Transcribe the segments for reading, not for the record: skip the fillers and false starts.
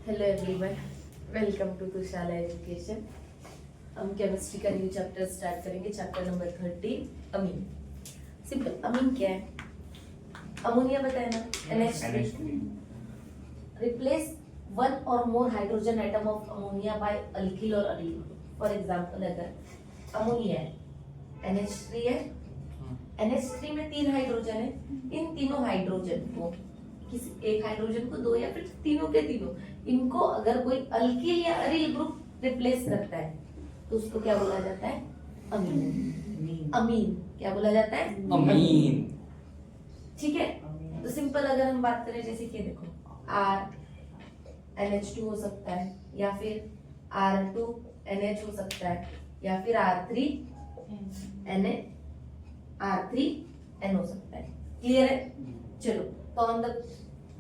Hello everyone, welcome to तुशाला education. हम chemistry का न्यू चैप्टर स्टार्ट करेंगे, chapter number 30 amine. Simple, amine क्या है? अमोनिया बताया ना, NH3। रिप्लेस वन और more hydrogen atom of ammonia by alkyl और अरील। फॉर एग्जांपल, अगर अमोनिया है, NH3 है, NH3 में 3 हाइड्रोजन है। इन तीनों हाइड्रोजन को, किसी एक हाइड्रोजन को, दो या फिर तीनों के तीनों, इनको अगर कोई अल्किल या अरील ग्रुप रिप्लेस करता है तो उसको क्या बोला जाता है? अमीन। अमीन क्या बोला जाता है? अमीन। ठीक है, तो सिंपल अगर हम बात करें, जैसे कि देखो, NH2 हो सकता है, या फिर R2NH हो सकता है, या फिर R3N हो सकता है। क्लियर है? चलो, तो on the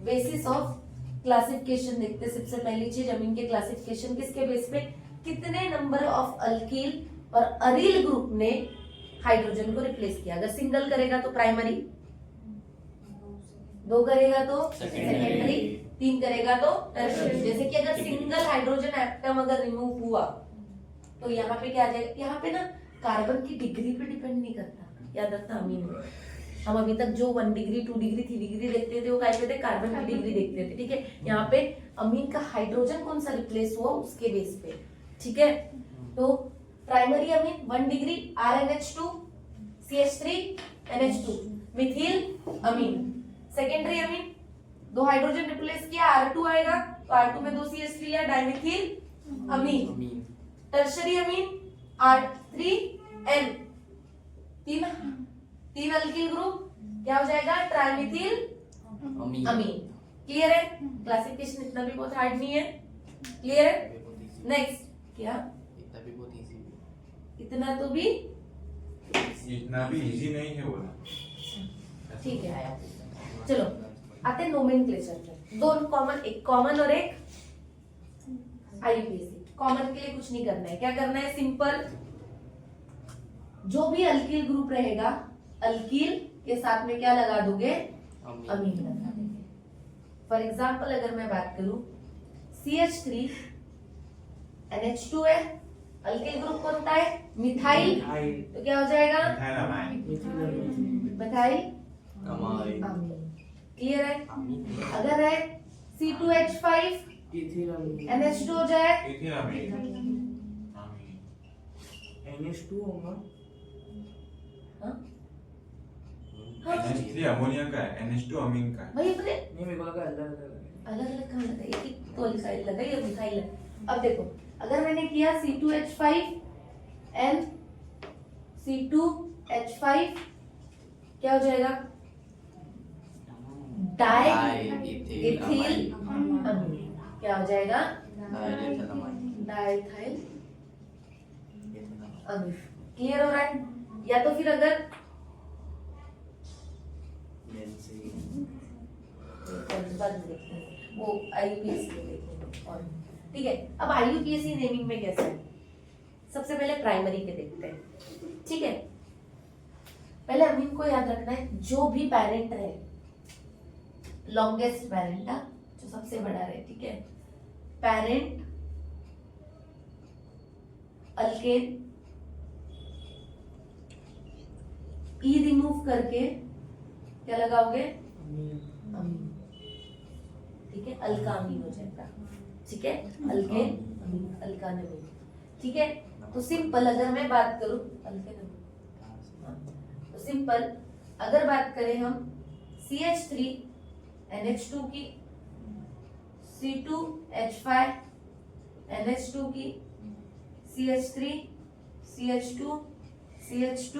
basis of classification देखते हैं। सबसे पहली चीज, अमीन के क्लासिफिकेशन किसके बेस पे? कितने नंबर ऑफ अल्किल और अरील ग्रुप ने हाइड्रोजन को रिप्लेस किया। अगर सिंगल करेगा तो प्राइमरी, 2 करेगा तो सेकेंडरी, 3 करेगा तो टर्शियरी। जैसे कि अगर सिंगल हाइड्रोजन एटम अगर रिमूव हुआ तो यहाँ पे क्या आ जाएगा? यहाँ पे ना कार्बन की डिग्री पे डिपेंड नहीं करता, याद रखना। अमीन में हम अभी तक जो 1 डिग्री 2 डिग्री 3 डिग्री देखते थे वो कैसे थे? कार्बन की डिग्री देखते थे। ठीक है, यहाँ पे अमीन का हाइड्रोजन कौन सा रिप्लेस हुआ उसके बेस पे। ठीक है, तो primary amine 1 degree RNH2 CH3 NH2 methyl amine. Secondary amine 2 hydrogen replace किया, R2 आएगा, तो R2 में 2 CH3 लिया, डाइमिथिल अमीन। टर्शरी अमीन R3N, तीन अल्किल ग्रुप, क्या हो जाएगा? ट्राइमिथिल अमीन। क्लियर है? क्लासिफिकेशन इतना भी बहुत हार्ड नहीं है। क्लियर है? नेक्स्ट, क्या इतना तो भी इतना भी इजी नहीं है बोला। ठीक है, आया। चलो आते हैं नोमेनक्लेचर पे। दोनों कॉमन, एक कॉमन और एक IUPAC। कॉमन के लिए कुछ नहीं करना है। क्या करना है? सिंपल, जो भी अल्किल ग्रुप रहेगा, अल्किल के साथ में क्या लगा दोगे? अमीन लगा देंगे। फॉर एग्जाम्पल अगर मैं बात करूं, CH3 NH2 है, अल्किल ग्रुप कौन सा है? मिथाइल, तो क्या हो जाएगा? मिथाइल अमीन। क्लियर है? अगर है C2H5 NH2 हो जाए इथिल अमीन। NH2 होगा। NH3 अमोनिया का है, NH2 अमीन का है। भाई अपने नहीं, मेरे को लगा अलग अलग कहाँ लगा? एक ही तो अल्काइल लगा, ये मिथाइल है। अब देखो, अगर मैंने किया C2H5 N C2H5, क्या हो जाएगा? डाइइथिल अमीन। क्या हो जाएगा? डाइइथिल अमीन। क्लियर हो रहा है? या तो फिर अगर वो IUPAC देखेंगे। और ठीक है, अब IUPAC नेमिंग में कैसा है? सबसे पहले प्राइमरी के देखते हैं। ठीक है, पहले अमीन को याद रखना है, जो भी पेरेंट है, लॉन्गेस्ट पेरेंट जो सबसे बड़ा रहे, ठीक है, पेरेंट अल्केन, ई रिमूव करके क्या लगाओगे? अमीन। ठीक है, अल्कामीन हो जाएगा। ठीक है, अल्केन अमीन, अल्कानमीन। ठीक है, तो सिंपल अगर मैं बात करूं, अल्केन, तो सिंपल अगर बात करें हम CH3 NH2 की, C2H5 NH2 की, CH3 CH2 CH2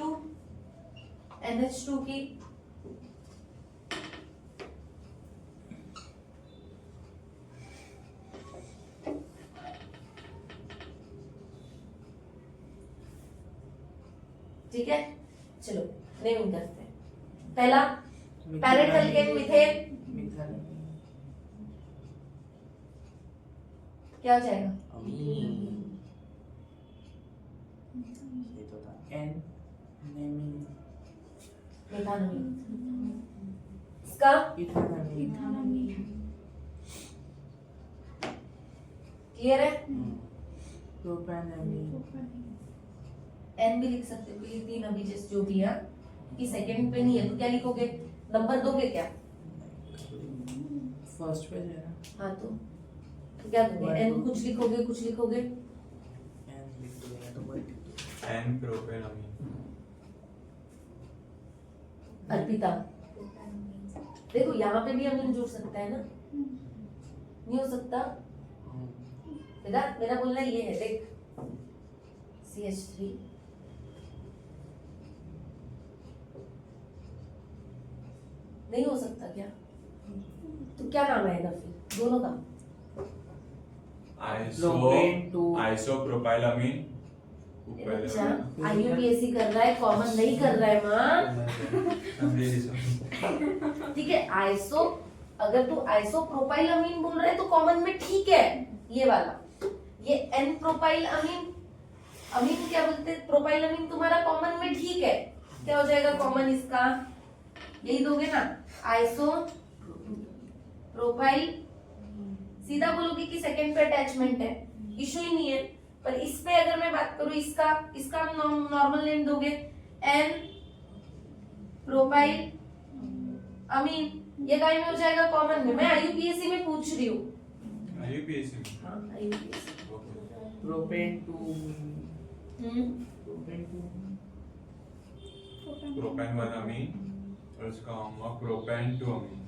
NH2 की, ठीक है। चलो नेमिंग करते हैं। पहला पेरेंट अल्केन मिथेन, क्या हो जाएगा? मिथानमीन। इसका क्लियर है? प्रोपेनामीन एन भी लिख सकते हो, ये तीन अभी जैसे जो भी है कि सेकंड पे नहीं है तो क्या लिखोगे, नंबर दोगे क्या? फर्स्ट पे है ना, हाँ तो क्या दोगे? एन कुछ लिखोगे, कुछ लिखोगे। एन लिख दूंगा तो वर्ड एन प्रोपेनामीन। अर्पिता देखो यहाँ पे भी अमीन जुड़ सकता है ना, नहीं हो सकता? मेरा मेरा बोलना ये है, देख CH3 नहीं हो सकता क्या? तो क्या नाम आएगा फिर दोनों का? Propane to- आइसोप्रोपाइलामीन। अच्छा IUPAC कर रहा है, कॉमन नहीं कर रहा है माँ। ठीक है, आइसो अगर तू आइसोप्रोपाइलामीन बोल रहा है तो कॉमन में ठीक है ये वाला। ये एन प्रोपाइल अमीन, अमीन क्या बोलते हैं, प्रोपाइल अमीन तुम्हारा कॉमन में ठीक है। क्या हो जाएगा कॉमन इसका? यही दोगे ना, आइसो प्रोपाइल। सीधा बोलोगे कि सेकंड पे अटैचमेंट है, इशू ही नहीं है। पर इस पे अगर मैं बात करूं, इसका नॉर्मल नेम दोगे एन प्रोपाइल अमीन। ये काय में हो जाएगा कॉमन में? मैं IUPAC में पूछ रही हूँ। आईयूपीएसी। हाँ, IUPAC। प्रोपेन टू प्रोपेन वाला अमीन और इसका होगा प्रोपेन टू अमीन।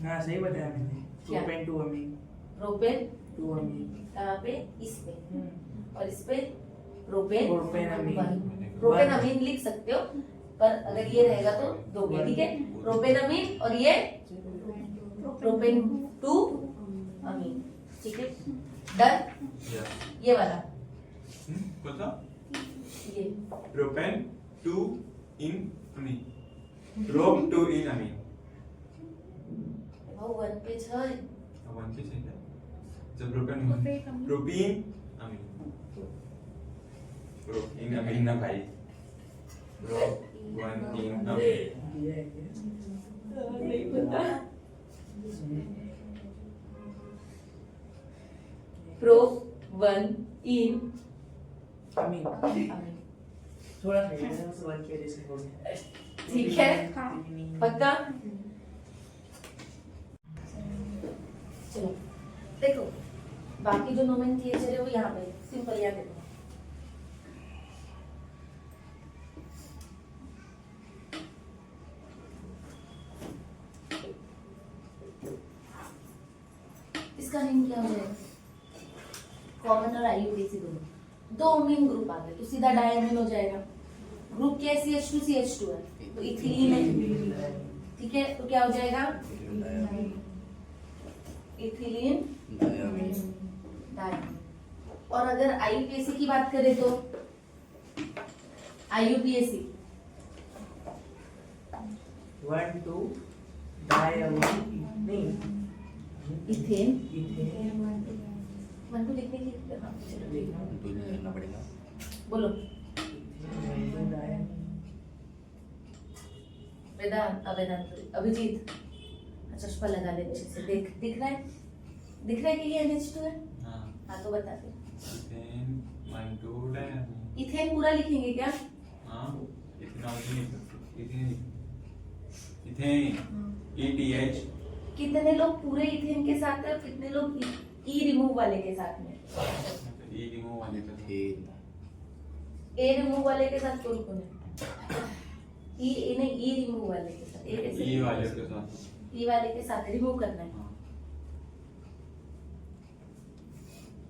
हाँ सही बताया मैंने, क्या? प्रोपेन टू अमीन, प्रोपेन टू अमीन कहाँ पे? इस पे, और इस पे प्रोपेन प्रोपेनामीन। प्रोपेन अमीन लिख सकते हो, पर अगर ये रहेगा तो दोगे। ठीक है, प्रोपेन अमीन और ये प्रोपेन टू अमीन। ठीक है, डन। ये वाला कौन सा? ये propane two ene amine, prop two ene amine. वो वन पेज है। वन पे है जब propane propene amine, propene amine ना भाई, प्रोप वन इन अमीन। ये है क्या? नहीं पता। प्रो वन इन अमीन अमीन। थोड़ा सा मैंने उस वर्ड के जैसे हो गया। ठीक है, पक्का? चलो देखो, बाकी जो नोमेनक्लेचर है वो यहाँ पे सिंपल याद देखो। इसका नेम क्या हो जाएगा? कॉमन और IUPAC दोनों, दो अमीन ग्रुप आ गए तो सीधा डायमीन हो जाएगा। ग्रुप क्या है? CH2 है तो इथिलीन है। ठीक है, तो क्या हो जाएगा? Ethylene diamine. और अगर IUPAC की बात करें तो IUPAC 1 2 डायअमीन नहीं इथेन इथेन 1 2 लिखने की। हाँ, चलो ठीक है। तो लिखना पड़ेगा। बोलो। डायअमीन वेदांत अवेदांत अभिजीत, अच्छा चश्मा लगा ले अच्छे से, देख दिख रहा है? दिख रहा है कि ये NH2 है? हाँ, हाँ तो बता दे। Ethane 1 2 diamine. इथेन पूरा लिखेंगे क्या? हाँ, इथेनॉल नहीं लिख सकते। Ethane ETH। कितने लोग पूरे इथेन के साथ है, कितने लोग ई रिमूव वाले के साथ में? ई रिमूव वाले का ठीक। ए रिमूव वाले के साथ कौन कौन है? ई नहीं, ई रिमूव वाले के साथ। ए कैसे? ई वाले के साथ। ई वाले के साथ रिमूव करना है। हाँ।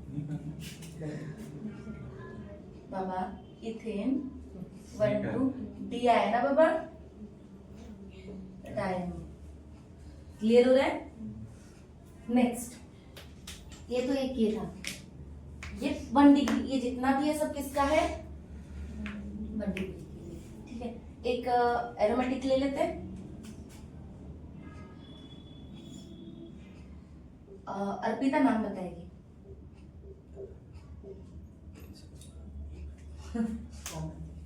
नहीं करना। बाबा इथेन 1 2 डी आया ना बाबा, डायमीन। क्लियर हो रहा है? नेक्स्ट, ये तो एक ये था, ये 1 डिग्री, ये जितना भी है सब किसका है? 1 डिग्री के लिए। ठीक है, एक एरोमेटिक ले लेते हैं। अर्पिता नाम बताएगी।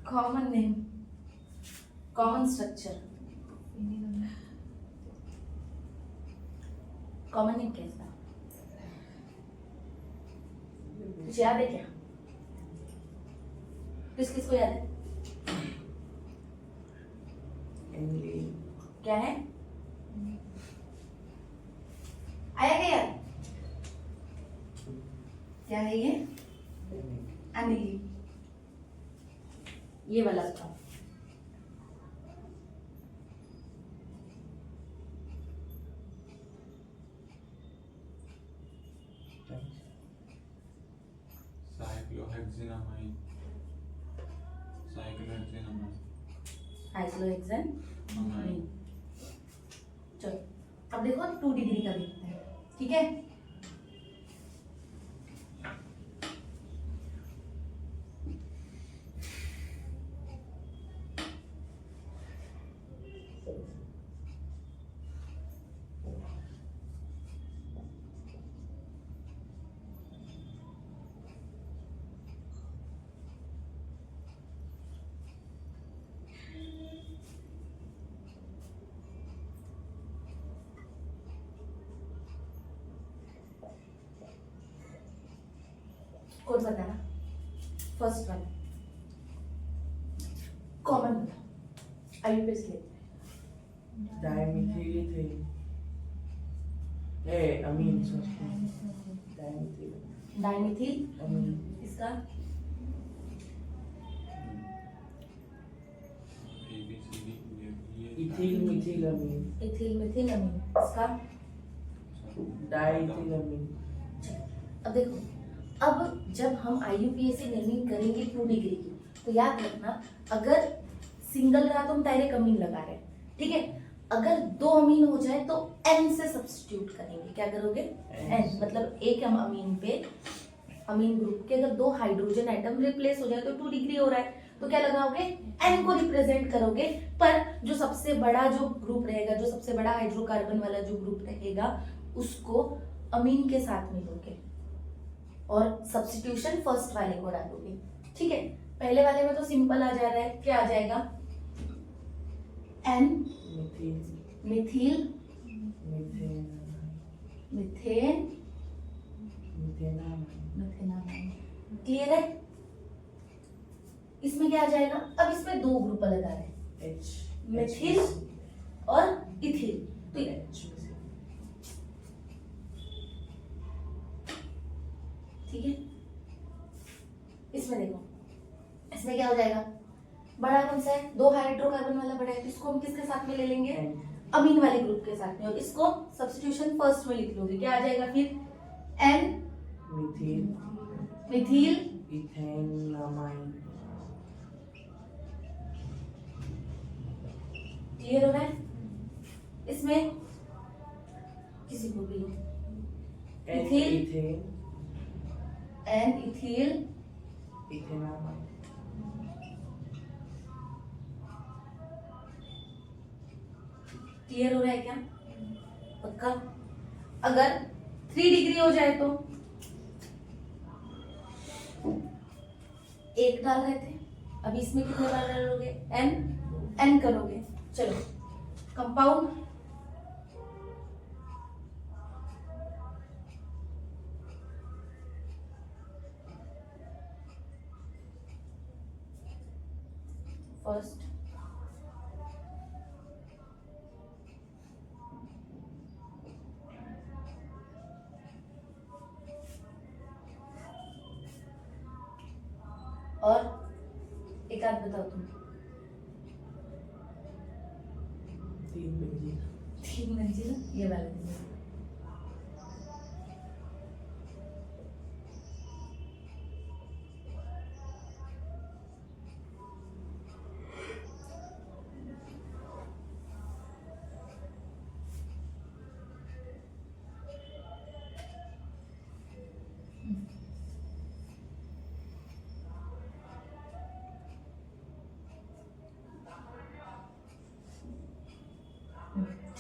Common name, common structure, common name क्या है इसका? कुछ याद है क्या? किसको याद है? aniline, क्या है? आया क्या याद? क्या है ये? एनिलीन। ये वाला था। साइक्लोहेक्सिनामाइन, साइक्लोहेक्सिनामाइन, आइसोहेक्सेन। अमाइन। चलो अब देखो 2 डिग्री का देखते हैं, ठीक है? कौन सा था? फर्स्ट वन कॉमन बताओ। आईयूपीएस के dimethyl, amine, sorry, dimethyl, dimethyl. amine, इसका ABCD ethyl methylamine, ethyl methyl amine. इसका diethylamine, अब देखो, अब जब हम आईयूपीएस से नेमिंग करेंगे 2 डिग्री की, तो याद रखना अगर सिंगल रहा तो हम डायरेक्ट अमीन लगा रहे हैं, ठीक है? अगर 2 अमीन हो जाए तो एन से सब्स्टिट्यूट करेंगे। क्या करोगे? एन, मतलब एक हम अमीन पे, अमीन ग्रुप के अगर 2 हाइड्रोजन एटम रिप्लेस हो जाए तो 2 डिग्री हो रहा है, तो क्या लगाओगे? एन को रिप्रेजेंट करोगे, पर जो सबसे बड़ा जो ग्रुप रहेगा, जो सबसे बड़ा हाइड्रोकार्बन वाला जो ग्रुप रहेगा, उसको अमीन के साथ मिलोगे और सब्स्टिट्यूशन फर्स्ट वाले को डालोगे, ठीक है? पहले वाले में तो सिंपल आ जा रहा है, क्या आ जाएगा? N methyl, methyl methane, methane methenamine, methenamine. Clear है? इसमें क्या आ जाएगा? अब इसमें 2 ग्रुप अलग आ रहे हैं, H, methyl और इथिल। तो ये H, ठीक है? इसमें देखो, इसमें क्या हो जाएगा? बड़ा कौन सा है? 2 हाइड्रोकार्बन वाला बड़ा है, तो इसको हम किसके साथ में ले लेंगे? N, अमीन वाले ग्रुप के साथ में, और इसको सब्स्टिट्यूशन फर्स्ट में लिख लोगे। क्या आ जाएगा फिर? N methyl, methyl ethanamine, clear हो रहा है? इसमें किसी को भी N, Ethyl, ethane, N ethyl ethanamine, clear हो रहा है क्या? पक्का? अगर 3 डिग्री हो जाए तो 1 डाल रहे थे, अब इसमें कितने बार डालोगे? एन करोगे। चलो कंपाउंड फर्स्ट और एक आध बताओ तुम। 3 benzene, 3 मंजिल ये वाला दीजिए।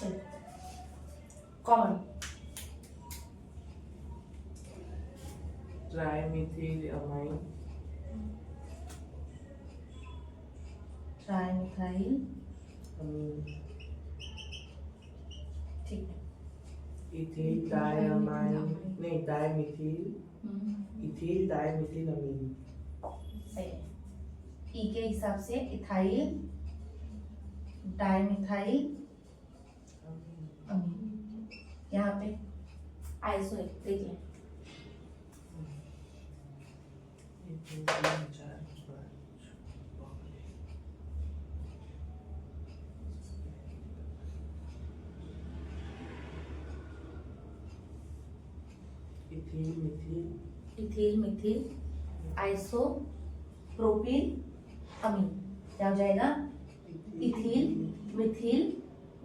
चलो कॉमन trimethylamine, ट्राइमिथाइल amine, ठीक है। इथिल डायमाइन नहीं डायमिथिल इथिल डायमिथिलामीन। सही है। ई के हिसाब से इथाइल डाइमिथाइल अमीन। यहाँ पे आइसो है, देख लें। Ethyl 3 4 5 ethyl methyl ethyl methyl iso propyl amine. क्या हो जाएगा? इथिल मिथिल,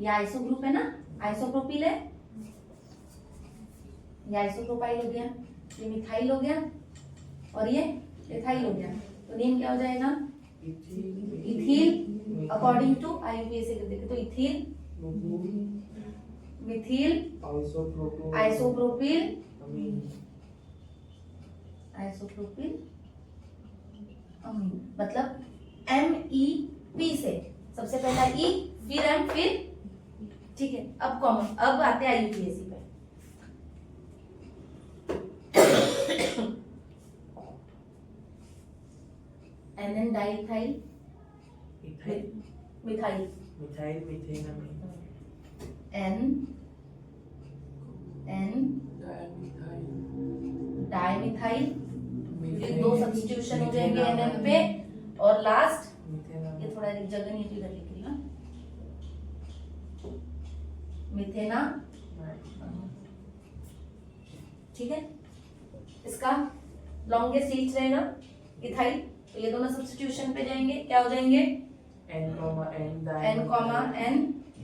ये आइसो ग्रुप है ना, आइसोप्रोपिल है, ये आइसोप्रोपाइल हो गया, ये मिथाइल हो गया और ये इथाइल हो गया। तो नेम क्या हो जाएगा? इथिल अकॉर्डिंग टू आईयूपीएसी देखे तो इथिल मिथिल आइसोप्रोपिल आइसोप्रोपिल अमीन। मतलब MEP से सबसे पहला E फिर M फिर, ठीक है। अब कॉमन, अब आते हैं आईयूपीएसी पे। NN diethyl methyl methyl methanamine N dimethyl, फिर दो सब्स्टिट्यूशन हो जाएंगे NM पे और लास्ट ये थोड़ा एक जगह नीचे कर लिख रही हूँ, मिथेना। ठीक है। इसका लॉन्गेस्ट रीच रहेगा इथाइल, तो ये दोनों सब्स्टिट्यूशन पे जाएंगे, क्या हो जाएंगे? N, N, N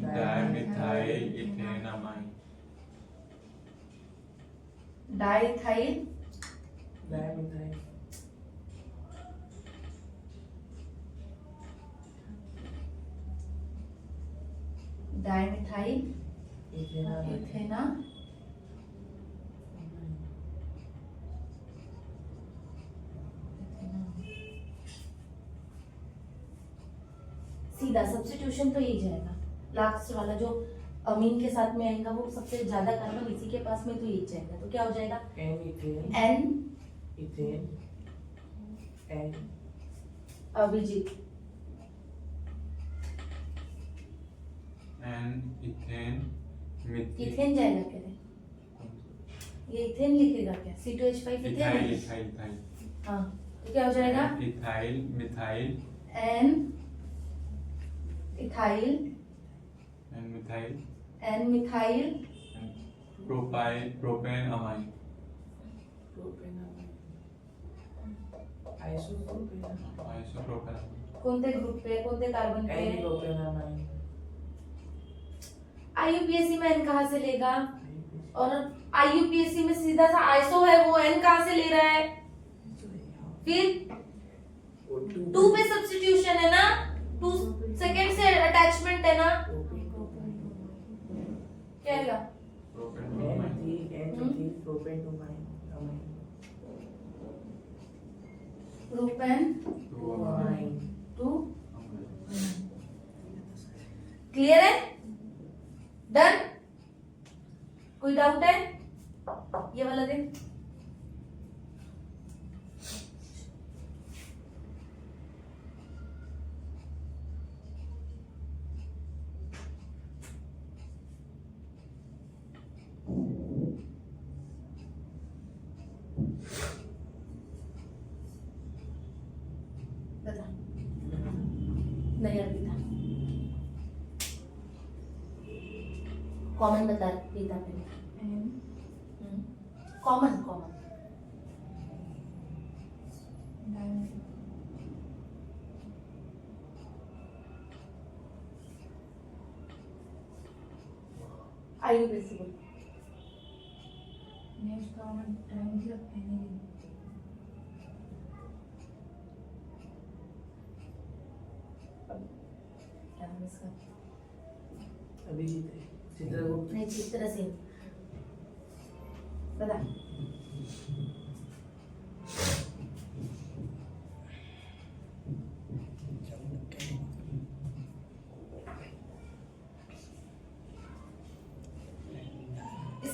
dimethyl ethanamine. Diethyl dimethyl dimethyl ethanamine इथेना सीधा सब्स्टिट्यूशन तो यही जाएगा। लास्ट वाला जो अमीन के साथ में आएगा वो सबसे ज्यादा कार्बन इसी के पास में, तो यही जाएगा। तो क्या हो जाएगा? N ethane N ethane N Abhijit N ethane methyl ethane जाएगा क्या रे? ये इथेन लिखेगा क्या? C2H5 ethyl ethane. Ethyl ethyl हाँ, तो क्या हो जाएगा? Ethyl methyl N ethyl and methyl N methyl propyl propane amine. Propanamine isopropanamine isopropane कोणते ग्रुप पे, कोणते कार्बन पे? N प्रोपेनामाइन आईयूपीएसी में N कहाँ से लेगा? और आईयूपीएसी में सीधा सा आइसो है, वो N कहाँ से ले रहा है? फिर 2 पे सब्स्टिट्यूशन है ना, 2 सेकंड से अटैचमेंट है ना, क्या है? Propane N amine. थी N थी propanamine propane two amine 2। Clear है? डन? कोई डाउट है? ये वाला दे। बता। नहीं अर्पिता, कॉमन बता अर्पिता पहले। कॉमन कॉमन आईयूपीएसी बोल। क्या नाम है इसका? अभिजीत चित्रगुप्त नहीं, चित्र सिंह। बता।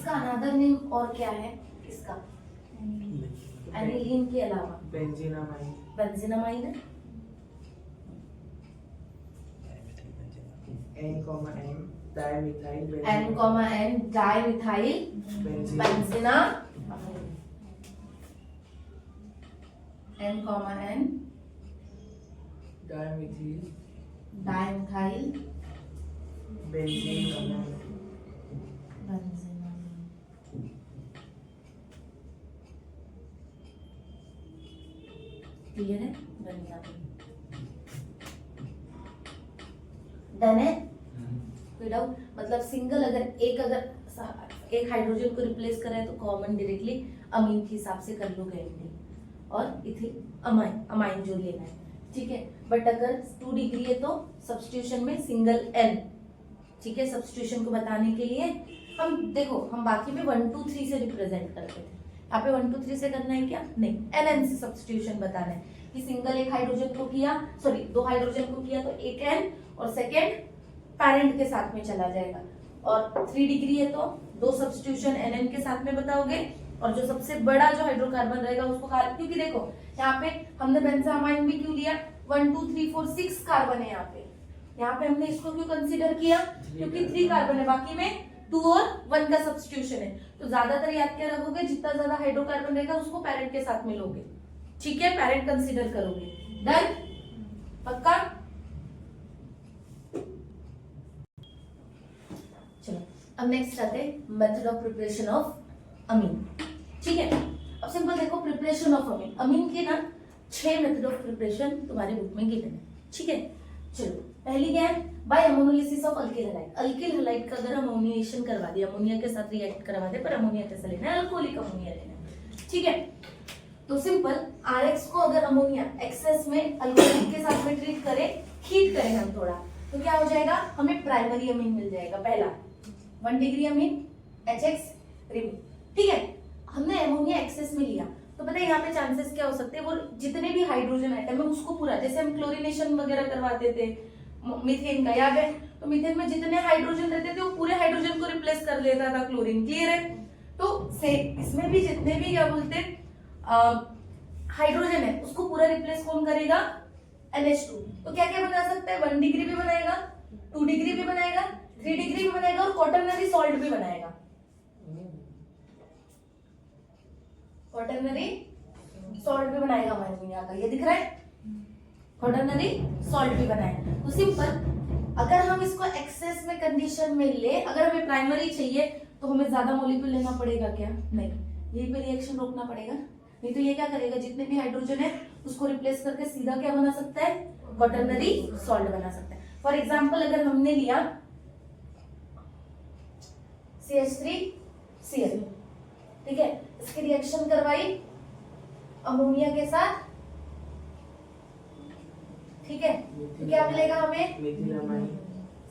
इसका अनदर नेम और क्या है इसका? एनिलीन के अलावा बेंजीनामाइन, बेंजीनामाइन है, N, dimethyl N, dimethyl benzenamine, N, dimethyl dimethyl benzenamine, benzenamine. Clear है? बेंजीनामाइन डन है। कोई डाउट? मतलब सिंगल अगर एक हाइड्रोजन को रिप्लेस करें तो कॉमन डायरेक्टली अमीन के हिसाब से कर लोगे एंटी और इथिल अमाइन जो लेना है, ठीक है। बट अगर 2 डिग्री है तो सब्स्टिट्यूशन में सिंगल एन, ठीक है। सब्स्टिट्यूशन को बताने के लिए हम देखो, हम बाकी में 1 2 3 से रिप्रेजेंट करते थे, यहाँ पे 1 2 3 से करना है क्या? नहीं, एन से सब्स्टिट्यूशन बताना है कि सिंगल एक हाइड्रोजन को किया, सॉरी 2 हाइड्रोजन को किया तो एक एन और सेकेंड पैरेंट के साथ में चला जाएगा। और 3 डिग्री है तो 2 सब्स्टिट्यूशन एन के साथ में बताओगे और जो सबसे बड़ा जो हाइड्रोकार्बन रहेगा उसको क्योंकि देखो यहाँ पे हमने बेंजामाइन भी क्यों लिया? 1 2 3 4 6 कार्बन है यहाँ पे हमने इसको क्यों कंसीडर किया? क्योंकि 3 कार्बन है, बाकी में 2 और 1 का सब्स्टिट्यूशन है। तो ज्यादातर याद क्या रखोगे? जितना ज्यादा हाइड्रोकार्बन रहेगा उसको पैरेंट के साथ में लोगे, ठीक है। पैरेंट कंसीडर करोगे। डन? पक्का? चलो अब नेक्स्ट आते हैं मेथड ऑफ प्रिपरेशन ऑफ अमीन, ठीक है। अब सिंपल देखो, प्रिपरेशन ऑफ अमीन, अमीन के ना 6 मेथड ऑफ प्रिपरेशन तुम्हारे बुक में गिवन है, ठीक है। चलो पहली क्या है? By ammonolysis of alkyl halide. Alkyl halide का अगर अमोनिएशन करवा दिया, अमोनिया के साथ रिएक्ट करवा दे, पर अमोनिया कैसे लेना है? अल्कोहलिक अमोनिया लेना है, ठीक है। तो सिंपल आरएक्स को अगर अमोनिया एक्सेस में अल्कोहलिक के साथ में ट्रीट करें, हीट करें हम थोड़ा, तो क्या हो जाएगा? हमें प्राइमरी अमीन मिल जाएगा। पहला 1 डिग्री अमीन HX रिमूव, ठीक है। हमने अमोनिया एक्सेस में लिया तो पता है यहाँ पे चांसेस क्या हो सकते हैं? वो जितने भी हाइड्रोजन आइटम है उसको पूरा, जैसे हम क्लोरीनेशन वगैरह करवाते थे मीथेन का, याद है? तो मीथेन में जितने हाइड्रोजन रहते थे वो पूरे हाइड्रोजन को रिप्लेस कर लेता था क्लोरीन, क्लियर है? तो से इसमें भी जितने भी क्या बोलते हाइड्रोजन है उसको पूरा रिप्लेस कौन करेगा? NH2। तो क्या क्या बना सकता है? 1 डिग्री भी बनाएगा, 2 डिग्री भी बनाएगा, 3 डिग्री भी बनाएगा और क्वाटरनरी सॉल्ट भी बनाएगा। क्वाटरनरी सॉल्ट भी बनाएगा अमोनिया का, ये दिख रहा है? क्वाटरनरी सॉल्ट भी बनाएगा। तो सिंपल अगर हम इसको एक्सेस में कंडीशन में ले, अगर हमें प्राइमरी चाहिए तो हमें ज्यादा मॉलिक्यूल लेना पड़ेगा क्या? नहीं, यही पे रिएक्शन रोकना पड़ेगा, नहीं तो ये क्या करेगा? जितने भी हाइड्रोजन है उसको रिप्लेस करके सीधा क्या बना सकता है? क्वाटरनरी सॉल्ट बना सकता है। फॉर एग्जाम्पल अगर हमने लिया CH3Cl, ठीक है, इसकी रिएक्शन करवाई अमोनिया के साथ, ठीक है, तो क्या मिलेगा हमें? मिथिलामाइन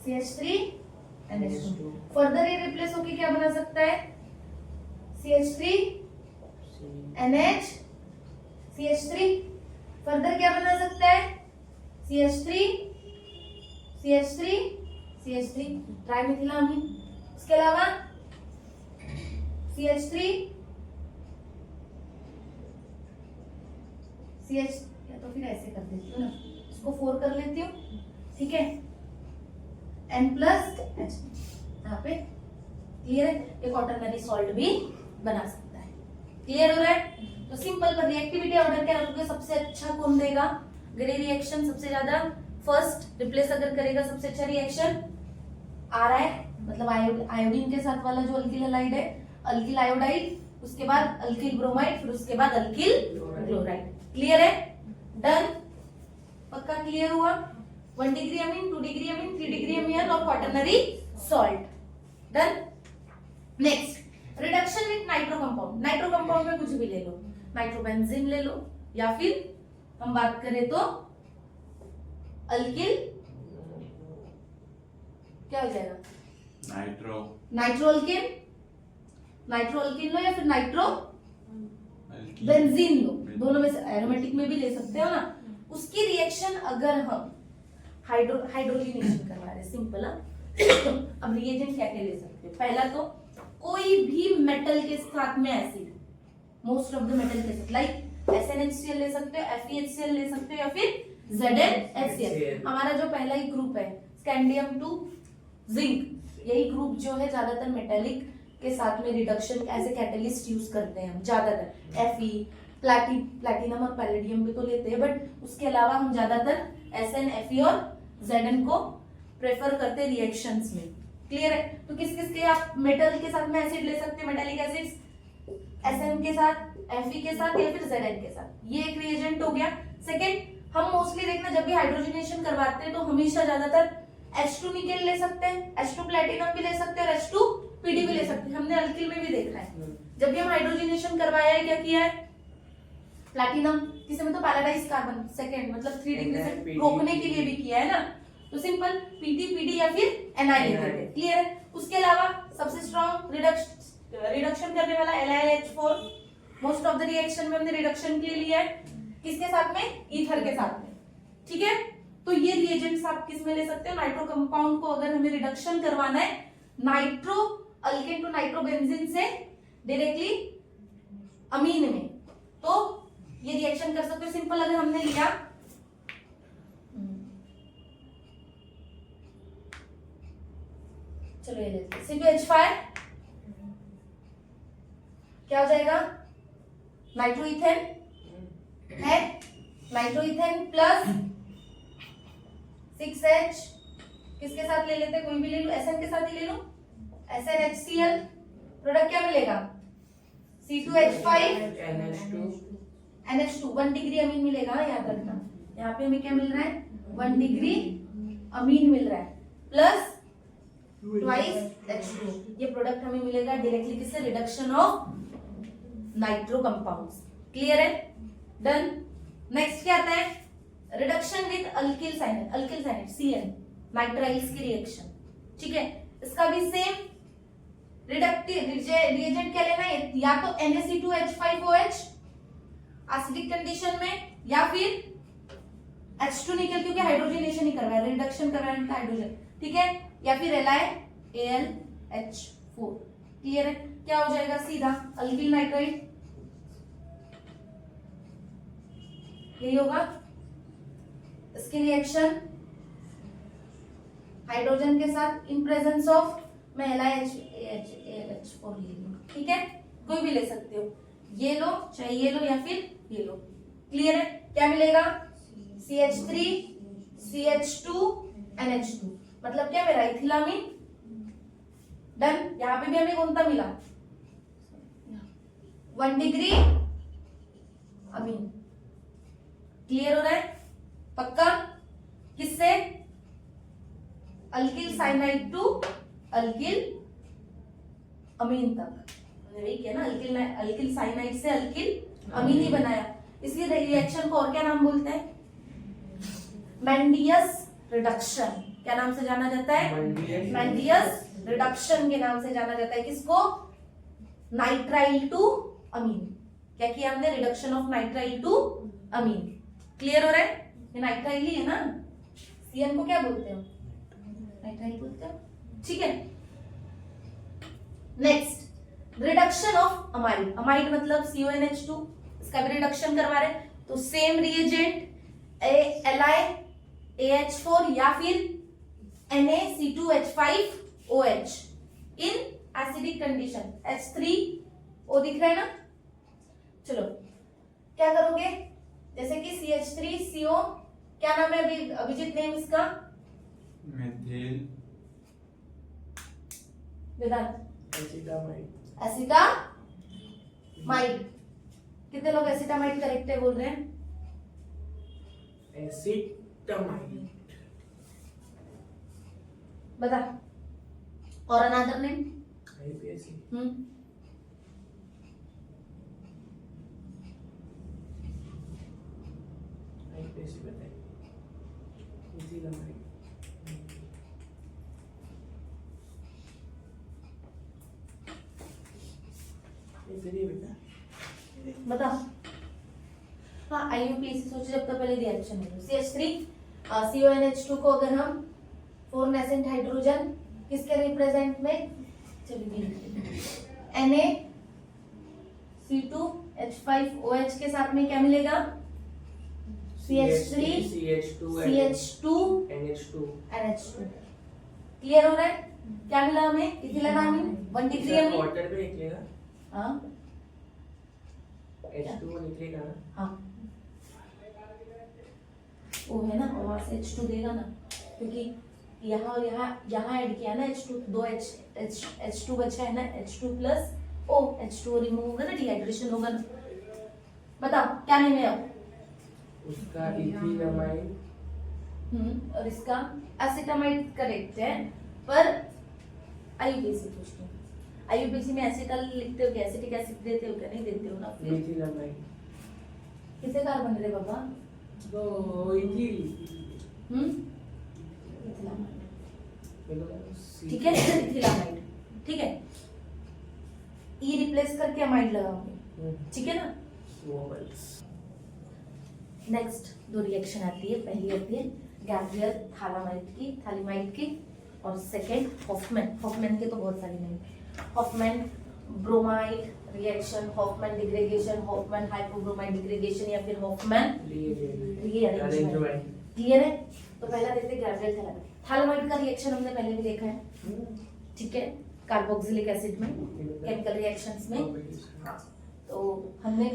CH3NH2। फर्दर ये रिप्लेस होके क्या बना सकता है? CH3NH, CH3, फर्दर क्या बना सकता है? CH3 ट्राइमिथिलामीन। इसके अलावा CH3 CH, या तो फिर ऐसे कर देती हूँ ना, इसको 4 कर लेती हूँ, ठीक है, N+H यहाँ पे, क्लियर है? ये क्वाटरनरी सॉल्ट भी बना सकता है, क्लियर हो रहा है? तो सिंपल पर रिएक्टिविटी ऑर्डर क्या रखोगे? सबसे अच्छा कौन देगा? अगर ये रिएक्शन सबसे ज्यादा फर्स्ट रिप्लेस अगर करेगा, सबसे अच्छा रिएक्शन आ रहा है, मतलब आयोडीन के साथ वाला जो अल्किल हैलाइड है, अल्किल आयोडाइड, उसके बाद अल्किल ब्रोमाइड, फिर उसके बाद अल्किल क्लोराइड। क्लियर है? डन? पक्का क्लियर हुआ? 1 degree amine, 2 degree amine, 3 degree amine और quaternary salt. Done? Next reduction with nitro compound. Nitro compound में कुछ भी ले लो, नाइट्रोबेंजीन ले लो, या फिर हम बात करें तो अल्किल, क्या हो जाएगा? नाइट्रो अल्किन लो या फिर नाइट्रो बेंजीन लो, दोनों में से एरोमेटिक में भी ले सकते हो ना। उसकी रिएक्शन अगर हम हाइड्रोजनेशन करवा रहे, सिंपल। अब रिएजेंट क्या क्या ले सकते हो? पहला तो कोई भी मेटल के साथ में acid, most of the metal के साथ, लाइक SnHCl ले सकते हो, FeHCl ले सकते हो, या फिर ZnHCl। हमारा जो पहला ही ग्रुप है स्कैंडियम टू जिंक, यही ग्रुप जो है ज्यादातर मेटेलिक के साथ में reduction as a catalyst use करते हैं हम ज्यादातर। Fe, प्लैटिनम और पैलेडियम भी तो लेते हैं, बट उसके अलावा हम ज्यादातर Sn, Fe और Zn को प्रेफर करते हैं रिएक्शंस में। क्लियर है? तो किस किस के आप मेटल के साथ में एसिड ले सकते हैं, मेटेलिक एसिड्स, Sn के साथ, Fe के साथ या फिर Zn के साथ। ये एक रिएजेंट हो गया। सेकेंड, हम मोस्टली देखना जब भी हाइड्रोजनेशन करवाते हैं तो हमेशा ज्यादातर H2 निकेल ले सकते हैं, H2 प्लैटिनम भी ले सकते हैं और H2 PD भी ले सकते हैं। हमने अल्किल में भी देखा है, जब भी हम हाइड्रोजनेशन करवाया है क्या किया है, प्लैटिनम किसी में तो पैराडाइज कार्बन सेकंड मतलब 3 डिग्री से रोकने के लिए भी किया है ना, तो सिंपल PT PD या फिर Ni लेते थे। क्लियर है? उसके अलावा सबसे स्ट्रॉन्ग रिडक्शन करने वाला LiH4, most of the reaction में हमने रिडक्शन के लिए लिया है, किसके साथ में, ईथर के साथ में। ठीक है, तो ये रिएजेंट्स आप किस में ले सकते हो, नाइट्रो कंपाउंड को अगर हमें रिडक्शन करवाना है नाइट्रो अल्केन टू नाइट्रोबेंजीन से डायरेक्टली अमीन में, तो ये रिएक्शन कर सकते हो। सिंपल अगर हमने लिया चलो ये लेते हैं CpH5, क्या हो जाएगा, नाइट्रोइथेन है, नाइट्रोइथेन प्लस 6H, किसके साथ ले लेते, कोई भी ले लो, Sn के साथ ही ले लो, SnHCl, प्रोडक्ट क्या मिलेगा, C2H5 NH2, 1 डिग्री अमीन मिलेगा, याद रखना। यहाँ पे हमें क्या मिल रहा है, 1 डिग्री अमीन मिल रहा है, प्लस ट्वाइस H2। ये प्रोडक्ट हमें मिलेगा डायरेक्टली किससे, reduction of nitro compounds. Clear है? डन। नेक्स्ट क्या आता है, reduction with alkyl cyanide Cl, nitriles की रिएक्शन। ठीक है, इसका भी सेम रिडक्टिव रिएजेंट क्या लेना है, या तो NaC2H5OH एसिडिक कंडीशन में, या फिर H2 निकल, क्योंकि हाइड्रोजनेशन ही करवाया, रिडक्शन करवाया था हाइड्रोजन। ठीक है, या फिर LiAlH4। क्लियर है? क्या हो जाएगा, सीधा अल्किल नाइट्राइल, यही होगा। इसकी रिएक्शन हाइड्रोजन के साथ इन प्रेजेंस ऑफ, मैं LiAlH4 ले लूं। ठीक है, कोई भी ले सकते हो, ये लो चाहे ये लो या फिर ये लो। क्लियर है? क्या मिलेगा, CH3 CH2 NH2, मतलब क्या मेरा इथिलामीन। डन। यहाँ पे भी हमें कौन सा मिला, 1 डिग्री अमीन। क्लियर हो रहा है? पक्का? किससे, अल्किल साइनाइड टू अल्किल अमीन तक, वही किया ना, अल्किल साइनाइड से अल्किल अमीन ही बनाया। इसलिए रिएक्शन को और क्या नाम बोलते हैं, मेंडियस रिडक्शन। क्या नाम से जाना जाता है, मेंडियस रिडक्शन के नाम से जाना जाता है। किसको, नाइट्राइल टू अमीन। क्या किया हमने, reduction of nitrile to amine. Clear हो रहा है? ये नाइट्राइल ही है ना, Cn को क्या बोलते हो, नाइट्राइल बोलते हो। ठीक है, next reduction of amide. Amide मतलब CONH2, इसका भी रिडक्शन करवा रहे हैं, तो सेम रिएजेंट LiAH4 या फिर NaC2H5OH in acidic condition, H3O दिख रहा है ना। चलो क्या करोगे, जैसे कि CH3CO, क्या नाम है अभी अभिजीत नेम इसका, मेथिल वेदांत, एसिटामाइड। एसिटामाइड। कितने लोग एसिटामाइड करेक्ट है बोल रहे हैं, एसिटामाइड। बता। और अनदर नेम, IPAC। IPAC बताइए, एसिटामाइड। बेटा बता। हाँ, IUPAC सोचो जब तक पहले रिएक्शन है। CH3 CONH2 को अगर हम 4 नेसेंट हाइड्रोजन किसके रिप्रेजेंट में, चलिए Na C2H5OH के साथ में क्या मिलेगा? CH3 CH2 NH2। क्लियर हो रहा है? क्या मिला हमें? इथिलामाइन 1 डिग्री अमीन। वाटर में निकलेगा, हाँ H2 निकलेगा ना। हाँ वो है ना, और वहां से H2 देगा ना, क्योंकि यहाँ और यहाँ ऐड किया ना H2, दो H2 बचा है ना, H2 plus O, H2 remove होगा ना, डिहाइड्रेशन होगा ना। बताओ क्या नहीं है अब? उसका इथिलामाइन और इसका एसिटामाइड करेक्ट है, पर आईयूपीएसी पूछते हैं। आईयूपीएसी में एसिटल लिखते हो क्या? एसिटिक एसिड देते हो क्या? नहीं देते हो ना। इथिलामाइन किसे कार्बन रे बाबा? तो इथिल इथिलामाइड, C ठीक है, इथिलामाइड, ठीक है। ई रिप्लेस करके अमाइड लगाओगे, ठीक है ना। वोवल्स। नेक्स्ट दो रिएक्शन आती है, पहली आती है गैब्रियल थालामाइड की, और सेकंड हॉफमैन के तो बहुत सारी नहीं, Hofmann bromide reaction, Hofmann degradation, Hofmann hypobromide degradation, या फिर हॉफमैन रीअरेंजमेंट। क्लियर है? तो पहला देखते हैं गैब्रियल थालामाइड का रिएक्शन हमने पहले भी देखा है, ठीक है, कार्बोक्सिलिक एसिड में केमिकल रिएक्शंस में। हाँ, तो हमने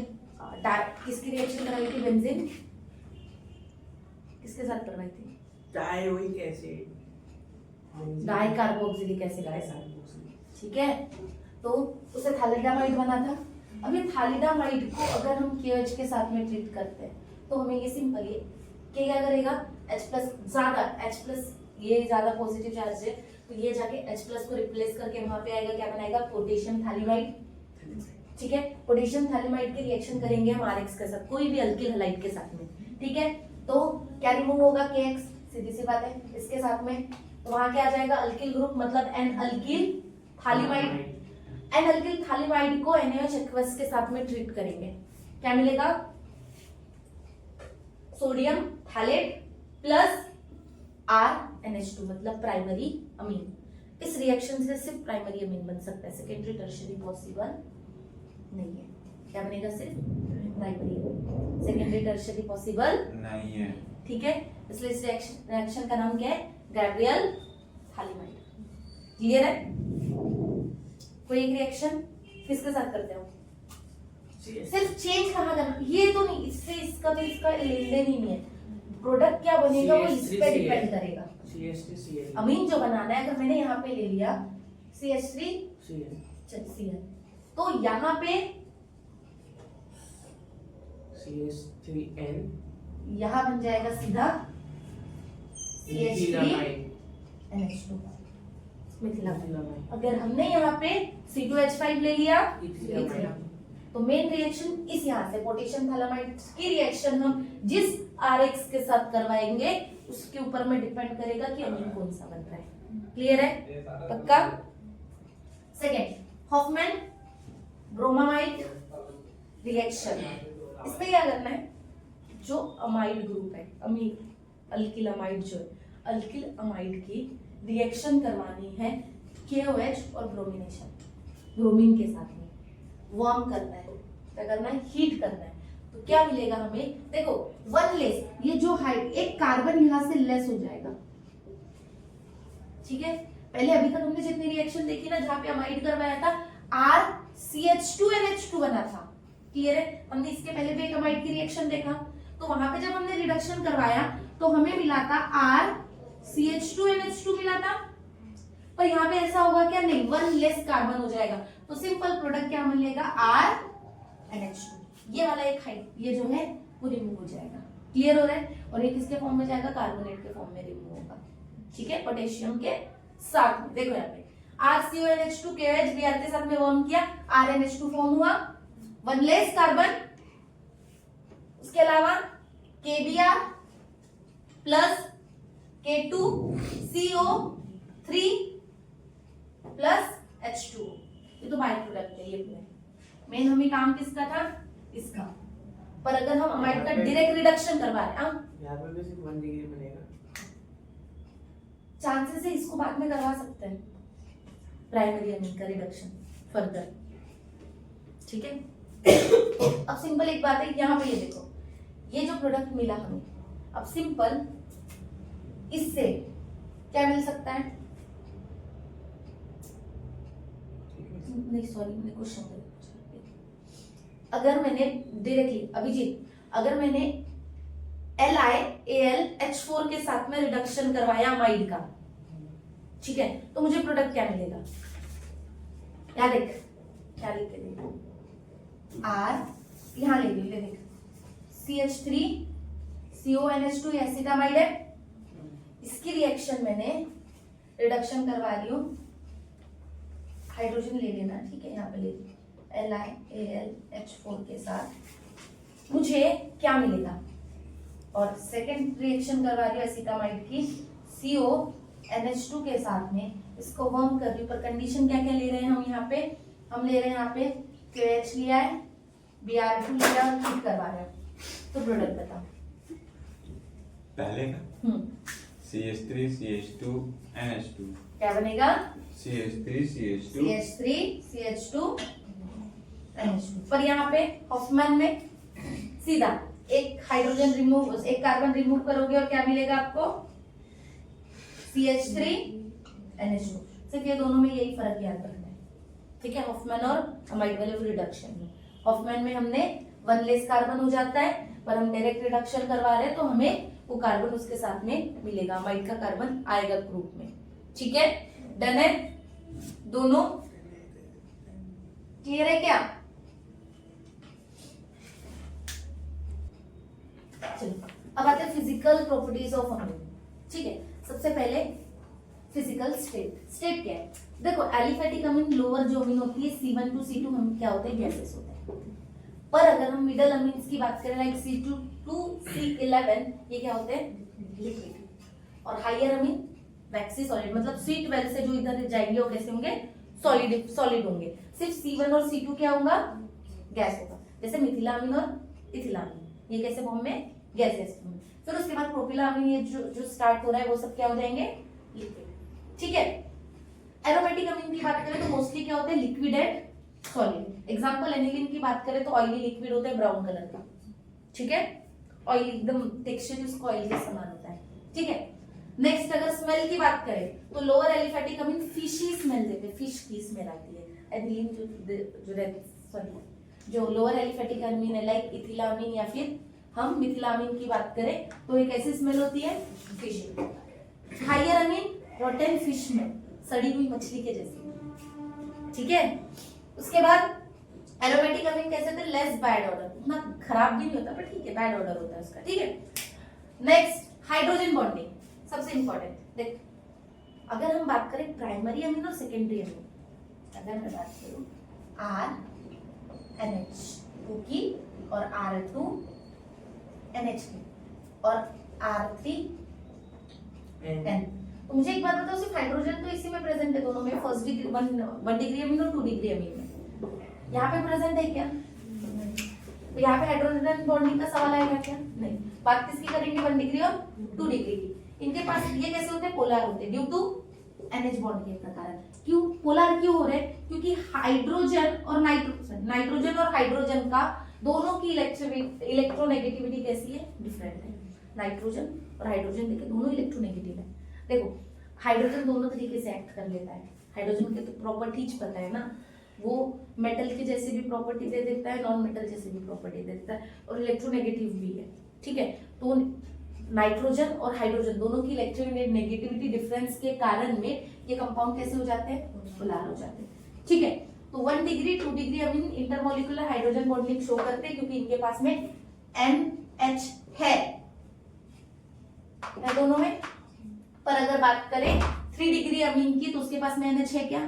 किसकी रिएक्शन कराई थी? बेंजीन किसके साथ करवाई थी? Dioic acid, di carboxylic acid के साथ, ठीक है। तो उसे थालिडामाइड बना था। अब ये थालिडामाइड को अगर हम KOH के साथ में ट्रीट करते हैं तो हमें ये सिंपल है कि क्या करेगा, H+ ये ज्यादा पॉजिटिव चार्ज है, तो ये जाके H+ को रिप्लेस करके वहां पे आएगा, क्या बनाएगा? पोटेशियम थालिमाइड, ठीक है। पोटेशियम थालिमाइड की रिएक्शन करेंगे हम RX के साथ, कोई भी अल्किल हैलाइड के साथ में, ठीक है। तो क्या रिमूव होगा? KX, सीधी सी बात है, इसके साथ में। तो वहां क्या आ जाएगा? अल्किल ग्रुप, मतलब एन अल्किल थालिमाइड। एन अल्किल थालिमाइड को NaOH एक्वस के साथ में ट्रीट करेंगे, क्या मिलेगा? सोडियम थालेट प्लस RNH2, मतलब प्राइमरी अमीन। इस रिएक्शन से सिर्फ प्राइमरी अमीन बन सकता है, सेकेंडरी टर्शियरी पॉसिबल नहीं है। क्या बनेगा? सिर्फ primary amine, secondary tertiary possible नहीं है, ठीक है। इसलिए इस रिएक्शन का नाम क्या है? गैब्रियल थालिमाइड। क्लियर है? कोई एक रिएक्शन किसके साथ करते हो? सिर्फ चेंज कहाँ करना, ये तो नहीं, इससे इसका तो इसका लेन देन ही नहीं है। प्रोडक्ट क्या बनेगा वो इस पे डिपेंड करेगा। CH3Cl, अमीन जो बनाना है, अगर मैंने यहाँ पे ले लिया CH3 Cl, तो यहाँ पे CH3N, यहाँ बन जाएगा सीधा CH3 NH2 मिथिलामाइड। अगर हमने यहाँ पे C2H5 ले लिया, तो मेन रिएक्शन इस यहाँ से पोटेशियम थालामाइड की रिएक्शन हम जिस RX के साथ करवाएंगे उसके ऊपर में डिपेंड करेगा कि अमीन कौन सा बन रहा है। क्लियर है? पक्का? Second, Hofmann bromamide reaction. इसमें क्या करना है? जो अमाइड ग्रुप है, अमीन अल्किल अमाइड, जो है अल्किल अमाइड की रिएक्शन करवानी है KOH और ब्रोमीन के साथ में। वार्म करना है, क्या करना है? हीट करना है। तो क्या मिलेगा हमें? देखो, वन लेस, ये जो हाइट, एक कार्बन यहां से लेस हो जाएगा, ठीक है। पहले अभी तक हमने जितनी रिएक्शन देखी ना, जहां पे अमाइड करवाया था, RCH2NH2 बना था। क्लियर है? हमने इसके पहले भी एक अमाइड की रिएक्शन देखा, तो वहां पे जब हमने रिडक्शन करवाया तो हमें मिला था RCH2NH2 मिला था, पर यहाँ पे ऐसा होगा क्या? नहीं, वन लेस कार्बन हो जाएगा, तो सिंपल प्रोडक्ट क्या मिलेगा? RNH2। ये वाला एक हाइट, ये जो है वो रिमूव हो जाएगा। क्लियर हो रहा है? और ये किसके फॉर्म में जाएगा? कार्बोनेट के फॉर्म में रिमूव होगा, ठीक है, पोटेशियम के साथ में। देखो यहाँ पे RCONH2 KOH Br के साथ में वार्म किया, RNH2 फॉर्म हुआ, वन लेस कार्बन। उसके अलावा KBr plus K2CO3 plus H2, ये तो बाय प्रोडक्ट है। ये मेन हमें काम किसका था? इसका। पर अगर हम अमाइड का डायरेक्ट रिडक्शन करवा रहे हैं, यहाँ पर भी सिर्फ 1 डिग्री बनेगा। चांसेस है इसको बाद में करवा सकते हैं, प्राइमरी अमीन का रिडक्शन फर्दर। ठीक है, अब सिंपल एक बात है, यहाँ पे ये देखो, ये जो प्रोडक्ट मिला हमें, अब सिंपल इससे क्या मिल सकता है? नहीं सॉरी, मैंने क्वेश्चन, अगर मैंने डायरेक्टली अभिजीत, अगर मैंने LiAlH4 के साथ में रिडक्शन करवाया अमाइड का, ठीक है, तो मुझे प्रोडक्ट क्या मिलेगा? क्या देख, क्या लिख के देखो, R यहाँ ले देख, CH3 CONH2 एसिटामाइड है, इसकी रिएक्शन मैंने रिडक्शन करवा रही हूँ, हाइड्रोजन ले लेना, ठीक है, यहाँ पे ले LiAlH4 के साथ मुझे क्या मिलेगा? और सेकंड रिएक्शन करवा रही हूँ एसिटामाइड की CONH2 के साथ में, इसको वार्म कर रही हूँ, पर कंडीशन क्या क्या ले रहे हैं हम यहाँ पे? हम ले रहे हैं यहाँ पे KOH लिया है, Br2 लिया और हीट करवा रहे हैं, तो प्रोडक्ट बताओ पहले का CH3 CH2 NH2 क्या बनेगा? CH3 CH2 CH2 NH2। पर यहाँ पे हॉफमैन में सीधा एक हाइड्रोजन रिमूव, एक कार्बन रिमूव करोगे और क्या मिलेगा आपको? CH3 NH2। सिर्फ ये दोनों में यही फर्क याद रखना है, ठीक है, हॉफमैन और अमाइड वाले रिडक्शन में। हॉफमैन में हमने वन लेस कार्बन हो जाता है, पर हम डायरेक्ट रिडक्शन करवा रहे हैं तो हमें वो कार्बन उसके साथ में मिलेगा, अमाइड का कार्बन आएगा ग्रुप में। ठीक है, डन है, दोनों क्लियर है क्या? चलो अब आते हैं फिजिकल प्रॉपर्टीज ऑफ अमीन। ठीक है, सबसे पहले फिजिकल स्टेट। स्टेट क्या है? देखो एलिफेटिक अमीन लोअर जो अमीन होती है C1 to C2 हम क्या होते हैं? गैसेस होते हैं। पर अगर हम मिडल अमीन्स की बात करें लाइक C2 to C11 ये क्या होते हैं? लिक्विड। और हायर अमीन वैक्सी सॉलिड, मतलब C12 से जो इधर जाएंगे वो कैसे होंगे? सॉलिड, सॉलिड होंगे। सिर्फ C1 और C2 क्या होगा? गैस होगा। जैसे मिथिलामीन और इथिलामीन ये कैसे फॉर्म में? गैसेस। फिर उसके बाद प्रोपिलामीन ये जो स्टार्ट हो रहा है वो सब क्या हो जाएंगे? लिक्विड। ठीक है, एरोमेटिक अमीन की बात करें तो मोस्टली क्या होते हैं? Liquid and solid. Example aniline की बात करें तो ऑयली लिक्विड होता है ब्राउन कलर का। ठीक है, ऑयली एकदम टेक्सचर उसको ऑयल के समान होता है। ठीक है, नेक्स्ट अगर स्मेल की बात करें तो लोअर एलिफेटिक अमीन फिशी स्मेल देते हैं, फिश की स्मेल आती है। एनिलीन जो लोअर एलिफेटिक अमीन है लाइक इथिलामीन या फिर हम मिथिलामीन की बात करें तो एक ऐसी स्मेल होती है फिश। हायर अमीन रोटेन फिश में, सड़ी हुई मछली के जैसी। ठीक है, उसके बाद एरोमेटिक अमीन कैसे होते हैं? लेस बैड ऑर्डर, उतना खराब भी नहीं होता पर ठीक है बैड ऑर्डर होता है उसका। ठीक है, नेक्स्ट हाइड्रोजन बॉन्डिंग सबसे इंपॉर्टेंट। देख अगर हम बात करें प्राइमरी अमीन और सेकेंडरी अमीन, अगर मैं बात करूं RNH2 की और R2 NH की और R3 N, तो मुझे एक बात बताओ, सिर्फ हाइड्रोजन तो इसी में प्रेजेंट है दोनों में, first degree one degree amine और 2 डिग्री अमीन में। यहाँ पे प्रेजेंट है क्या? तो यहाँ पे हाइड्रोजन बॉन्डिंग का सवाल आएगा क्या? नहीं। बात किसकी करेंगे? 1 डिग्री और 2 डिग्री की। इनके पास ये कैसे होते हैं? पोलर होते हैं ड्यू टू NH बॉन्ड के कारण। क्यों पोलर क्यों हो रहे? क्योंकि हाइड्रोजन और नाइट्रोजन और हाइड्रोजन का दोनों की इलेक्ट्रोनेगेटिविटी कैसी है? डिफरेंट है। नाइट्रोजन और हाइड्रोजन देखिए दोनों इलेक्ट्रोनेगेटिव है। देखो हाइड्रोजन दोनों तरीके से एक्ट कर लेता है। हाइड्रोजन के तो प्रॉपर्टीज पता है ना, वो मेटल के जैसे भी प्रॉपर्टी दे देता है, नॉन मेटल जैसे भी प्रॉपर्टी दे देता है और इलेक्ट्रोनेगेटिव भी है। ठीक है, तो नाइट्रोजन और हाइड्रोजन दोनों की इलेक्ट्रोनेगेटिविटी डिफरेंस के कारण में ये कंपाउंड कैसे हो जाते हैं? पोलर हो जाते हैं। ठीक है, तो 1 डिग्री 2 डिग्री अमीन इंटरमोलिकुलर हाइड्रोजन बॉन्डिंग शो करते हैं क्योंकि इनके पास में NH है दोनों में। पर अगर बात करें 3 डिग्री अमीन की तो उसके पास में NH है क्या?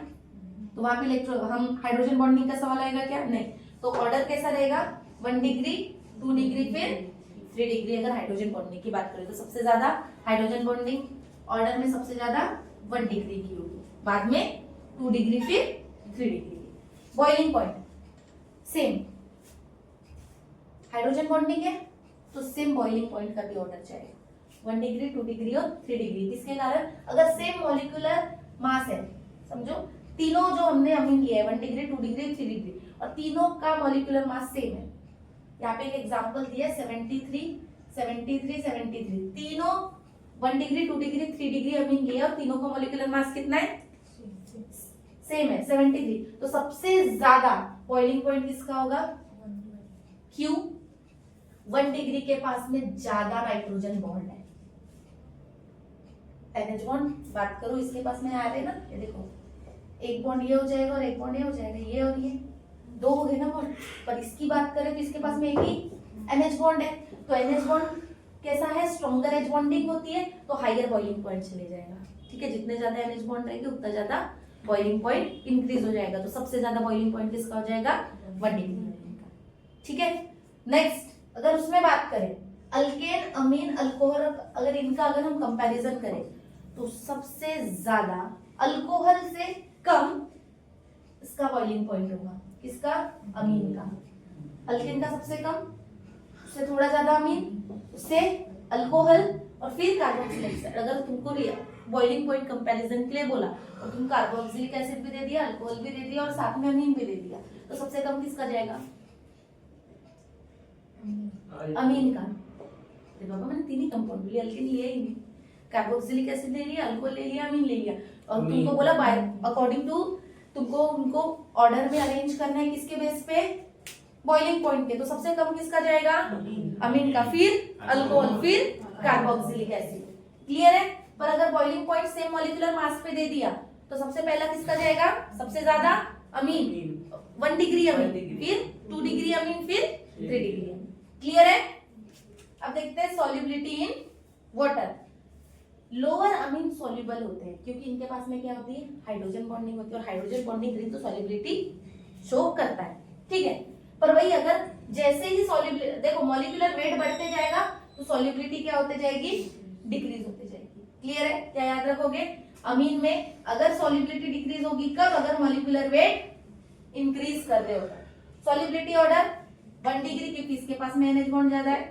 तो वहां पे हम हाइड्रोजन बॉन्डिंग का सवाल आएगा क्या? नहीं। तो ऑर्डर कैसा रहेगा? 1 डिग्री 2 डिग्री फिर 3 डिग्री। अगर हाइड्रोजन बॉन्डिंग की बात करें तो सबसे ज्यादा हाइड्रोजन बॉन्डिंग ऑर्डर में सबसे ज्यादा 1 डिग्री की होगी, बाद में 2 डिग्री फिर 3 डिग्री की। Boiling point same, hydrogen bonding है तो सेम बॉइलिंग पॉइंट का भी ऑर्डर चाहिए, 1 डिग्री 2 डिग्री और 3 डिग्री। किसके कारण? अगर सेम मॉलिक्यूलर मास है, समझो तीनों जो हमने अमीन लिया है 1 डिग्री 2 डिग्री 3 डिग्री, और तीनों का मॉलिक्यूलर मास सेम है। यहाँ पे एक एग्जांपल दिया है 73 73 73, तीनों 1 डिग्री 2 डिग्री 3 डिग्री अमीन लिया और तीनों का मॉलिक्यूलर मास कितना है? सेम है 73। तो सबसे ज्यादा बॉइलिंग पॉइंट किसका होगा? क्यों? 1 डिग्री के पास में ज्यादा नाइट्रोजन बॉन्ड है। NH बॉन्ड बात करो, इसके पास में आ रहे हैं ना, ये देखो एक बॉन्ड ये हो जाएगा और एक बॉन्ड ये हो जाएगा, ये और ये दो हो गए ना बॉन्ड। पर इसकी बात करें तो इसके पास में एक ही NH बॉन्ड है। तो NH बॉन्ड कैसा है? स्ट्रॉन्गर एज बॉन्डिंग होती है, तो हायर बॉइलिंग पॉइंट चले जाएगा। ठीक है, जितने ज्यादा NH बॉन्ड रहेंगे उतना ज्यादा बॉइलिंग पॉइंट इंक्रीज हो जाएगा। तो सबसे ज्यादा बॉइलिंग पॉइंट किसका हो जाएगा? 1 डिग्री का। ठीक है, नेक्स्ट अगर उसमें बात करें अल्केन अमीन अल्कोहल, अगर इनका अगर हम कंपैरिजन करें तो सबसे ज्यादा अल्कोहल से कम इसका बॉइलिंग पॉइंट होगा। किसका? अमीन का। अल्केन का सबसे कम, उससे थोड़ा ज्यादा अमीन, उससे अल्कोहल और फिर कार्बोक्सिलिक। अगर तुमको लिया बॉइलिंग पॉइंट कंपैरिजन के लिए बोला और तुम कार्बोक्सिलिक एसिड भी दे दिया, अल्कोहल भी दे दिया और साथ में अमीन भी दे दिया, तो सबसे कम किसका जाएगा? अमीन का। बाबा मैंने तीन ही कंपाउंड लिए, अल्केन लिया ही नहीं, कार्बोक्सिलिक एसिड ले लिया, अल्कोहल ले लिया, अमीन ले लिया, और तुमको बोला बाय अकॉर्डिंग टू तुमको उनको ऑर्डर में अरेंज करना है किसके बेस पे? बॉइलिंग पॉइंट के। तो सबसे कम किसका जाएगा? अमीन का, फिर अल्कोहल, फिर कार्बोक्सिलिक एसिड। क्लियर है? पर अगर boiling point same molecular mass पे दे दिया तो सबसे पहला किसका जाएगा? सबसे ज्यादा अमीन, 1 डिग्री अमीन, फिर 2 डिग्री अमीन, फिर 3 डिग्री अमीन। क्लियर है? अब देखते हैं solubility in water. Lower amine soluble होते हैं क्योंकि इनके पास में क्या होती है? हाइड्रोजन बॉन्डिंग होती है, और हाइड्रोजन बॉन्डिंग रिंग तो सॉल्युबिलिटी शो करता है। ठीक है, पर वही अगर जैसे ही सॉल्युबिलिटी, देखो मॉलिक्यूलर वेट बढ़ते जाएगा तो सॉल्युबिलिटी क्या होते जाएगी? डिक्रीज होते जाएगी। क्लियर है? क्या याद रखोगे? अमीन में अगर सॉल्युबिलिटी डिक्रीज होगी कब? अगर मॉलिक्यूलर वेट इंक्रीज कर रहे हो। सॉल्युबिलिटी ऑर्डर 1 डिग्री क्योंकि इसके पास में NH बॉन्ड ज्यादा है,